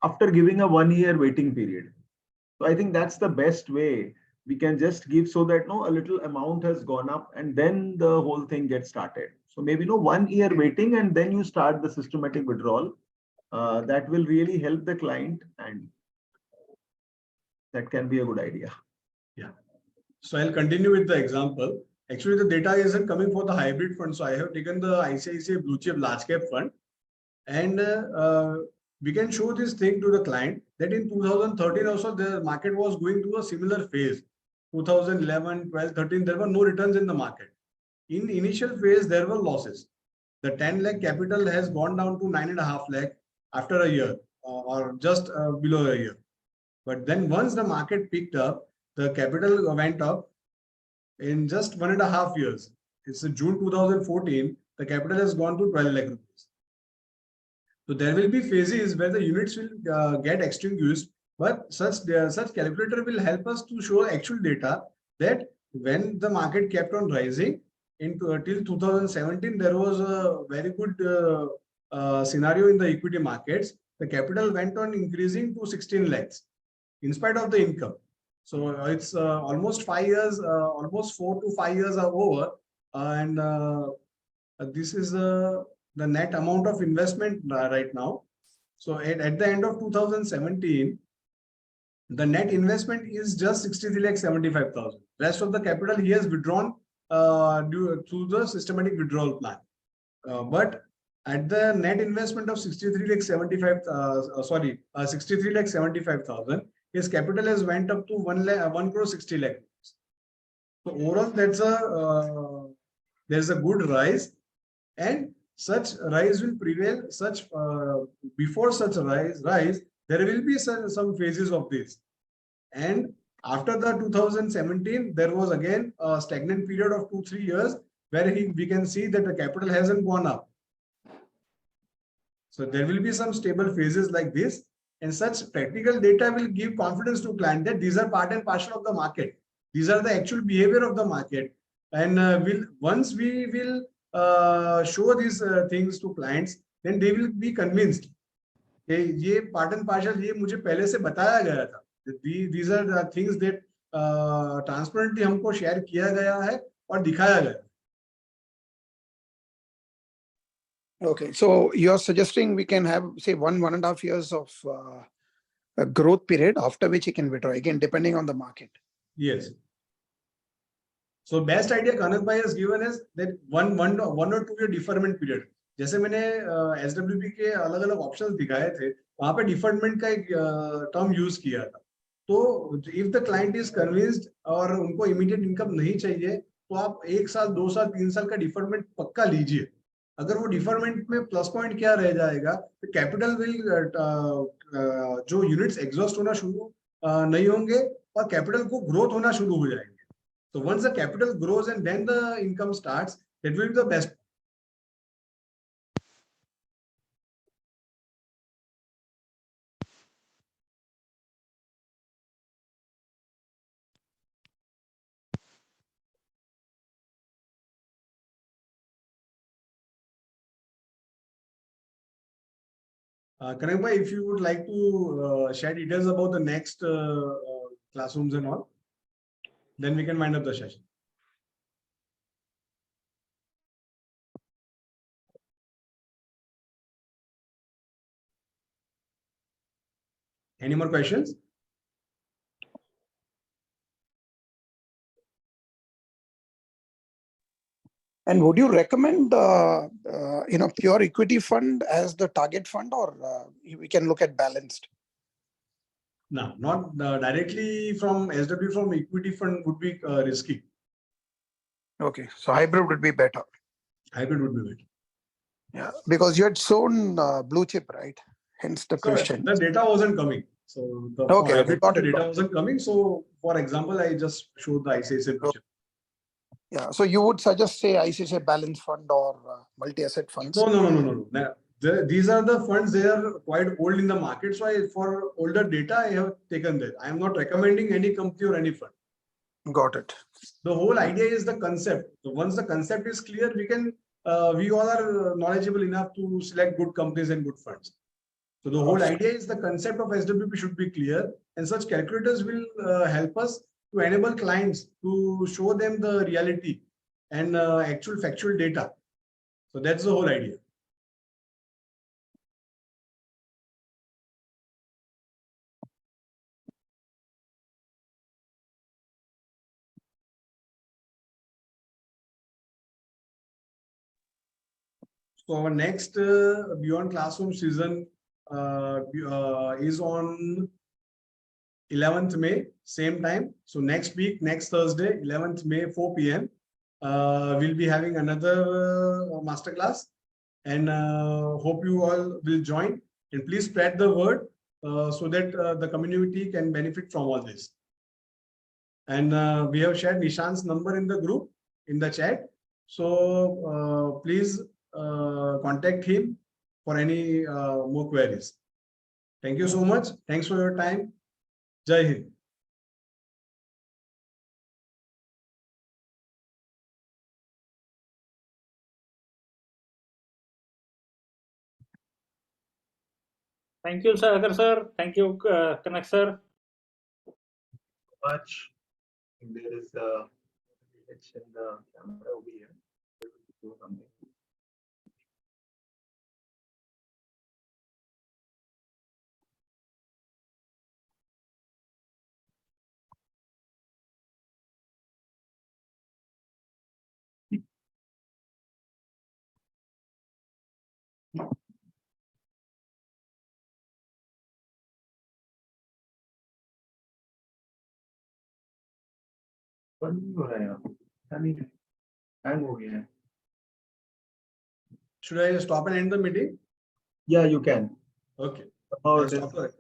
after giving a 1 year waiting period. So I think that's the best way. We can just give so that a little amount has gone up and then the whole thing gets started. So maybe 1 year waiting and then you start the systematic withdrawal. That will really help the client, and that can be a good idea. Yeah. So I'll continue with the example. Actually, the data isn't coming for the hybrid fund. So I have taken the ICICI Blue Chip Large Cap Fund, and we can show this thing to the client that in 2013 also the market was going through a similar phase. 2011, 12, 13, there were no returns in the market. In the initial phase, there were losses. The 10 lakh capital has gone down to 9.5 lakh after a year or just below a year. But then once the market picked up, the capital went up in just 1.5 years. it's June 2014, the capital has gone to 12 lakh rupees. So there will be phases where the units will get extinguished, but such calculator will help us to show actual data that when the market kept on rising till 2017, there was a very good scenario in the equity markets. The capital went on increasing to 16 lakhs in spite of the income. So it's almost 5 years, almost 4 to 5 years are over, and this is the net amount of investment right now. So at the end of 2017, the net investment is just 63,75,000. Rest of the capital he has withdrawn due to the systematic withdrawal plan. But at the net investment of 63,75,000, his capital has went up to 1 crore 60 lakh. So overall, there's a good rise, and such rise will prevail. Before such rise, there will be some phases of this, and after the 2017, there was again a stagnant period of 2-3 years where we can see that the capital hasn't gone up. So there will be some stable phases like this, and such practical data will give confidence to client that these are part and parcel of the market. These are the actual behavior of the market, and once we will show these things to clients, then they will be convinced. ये part and parcel ये मुझे पहले से बताया गया था. These are the things that transparently हमको share किया गया है और दिखाया गया. Okay, so you're suggesting we can have, say, 1.5 years of a growth period, after which he can withdraw, again, depending on the market. Yes. So best idea Kanak bhai has given is that one or 2 year deferment period. जैसे मैंने SWP के अलग अलग ऑप्शंस दिखाए थे, वहां पे डिफरमेंट का एक टर्म यूज किया था. तो if the client is convinced और उनको इमीडिएट इनकम नहीं चाहिए, तो आप 1 साल 2 साल 3 साल का डिफरमेंट पक्का लीजिए. अगर वो डिफरमेंट में प्लस पॉइंट क्या रह जाएगा, तो कैपिटल विल जो यूनिट्स एग्जॉस्ट होना शुरू नहीं होंगे और कैपिटल को ग्रोथ होना शुरू हो जाएंगे. So once the capital grows and then the income starts, that will be the best. Kanak bhai, if you would like to share details about the next classrooms and all, then we can wind up the session. Any more questions? And would you recommend, pure equity fund as the target fund, or we can look at balanced? No, not directly from SW from equity fund would be risky. Okay, so hybrid would be better. Hybrid would be better. Yeah, because you had shown blue chip, right? Hence the question. The data wasn't coming. So the data wasn't coming. So for example, I just showed the ICICI picture. Yeah, so you would suggest, say, ICICI balance fund or multi-asset funds? No. These are the funds, they are quite old in the market. So for older data, I have taken that. I am not recommending any company or any fund. Got it. The whole idea is the concept. So once the concept is clear, we all are knowledgeable enough to select good companies and good funds. So the whole idea is the concept of SWP should be clear, and such calculators will help us to enable clients to show them the reality and actual factual data. So that's the whole idea. So our next Beyond Classroom season is on 11th May, same time. So next week, next Thursday, 11th May, 4 p.m. We'll be having another masterclass, and hope you all will join. And please spread the word so that the community can benefit from all this. And we have shared Nishant's number in the group, in the chat. So please contact him for any more queries. Thank you so much. Thanks for your time. Jai Hind. Thank you, Sagar sir. Thank you, Kanak sir. Much. There is a glitch in the camera over here. Do something. बंद नहीं हो रहा है यार, पता नहीं हैंग हो गया है. Should I stop and end the meeting? Yeah, you can. Okay. Or I'll stop the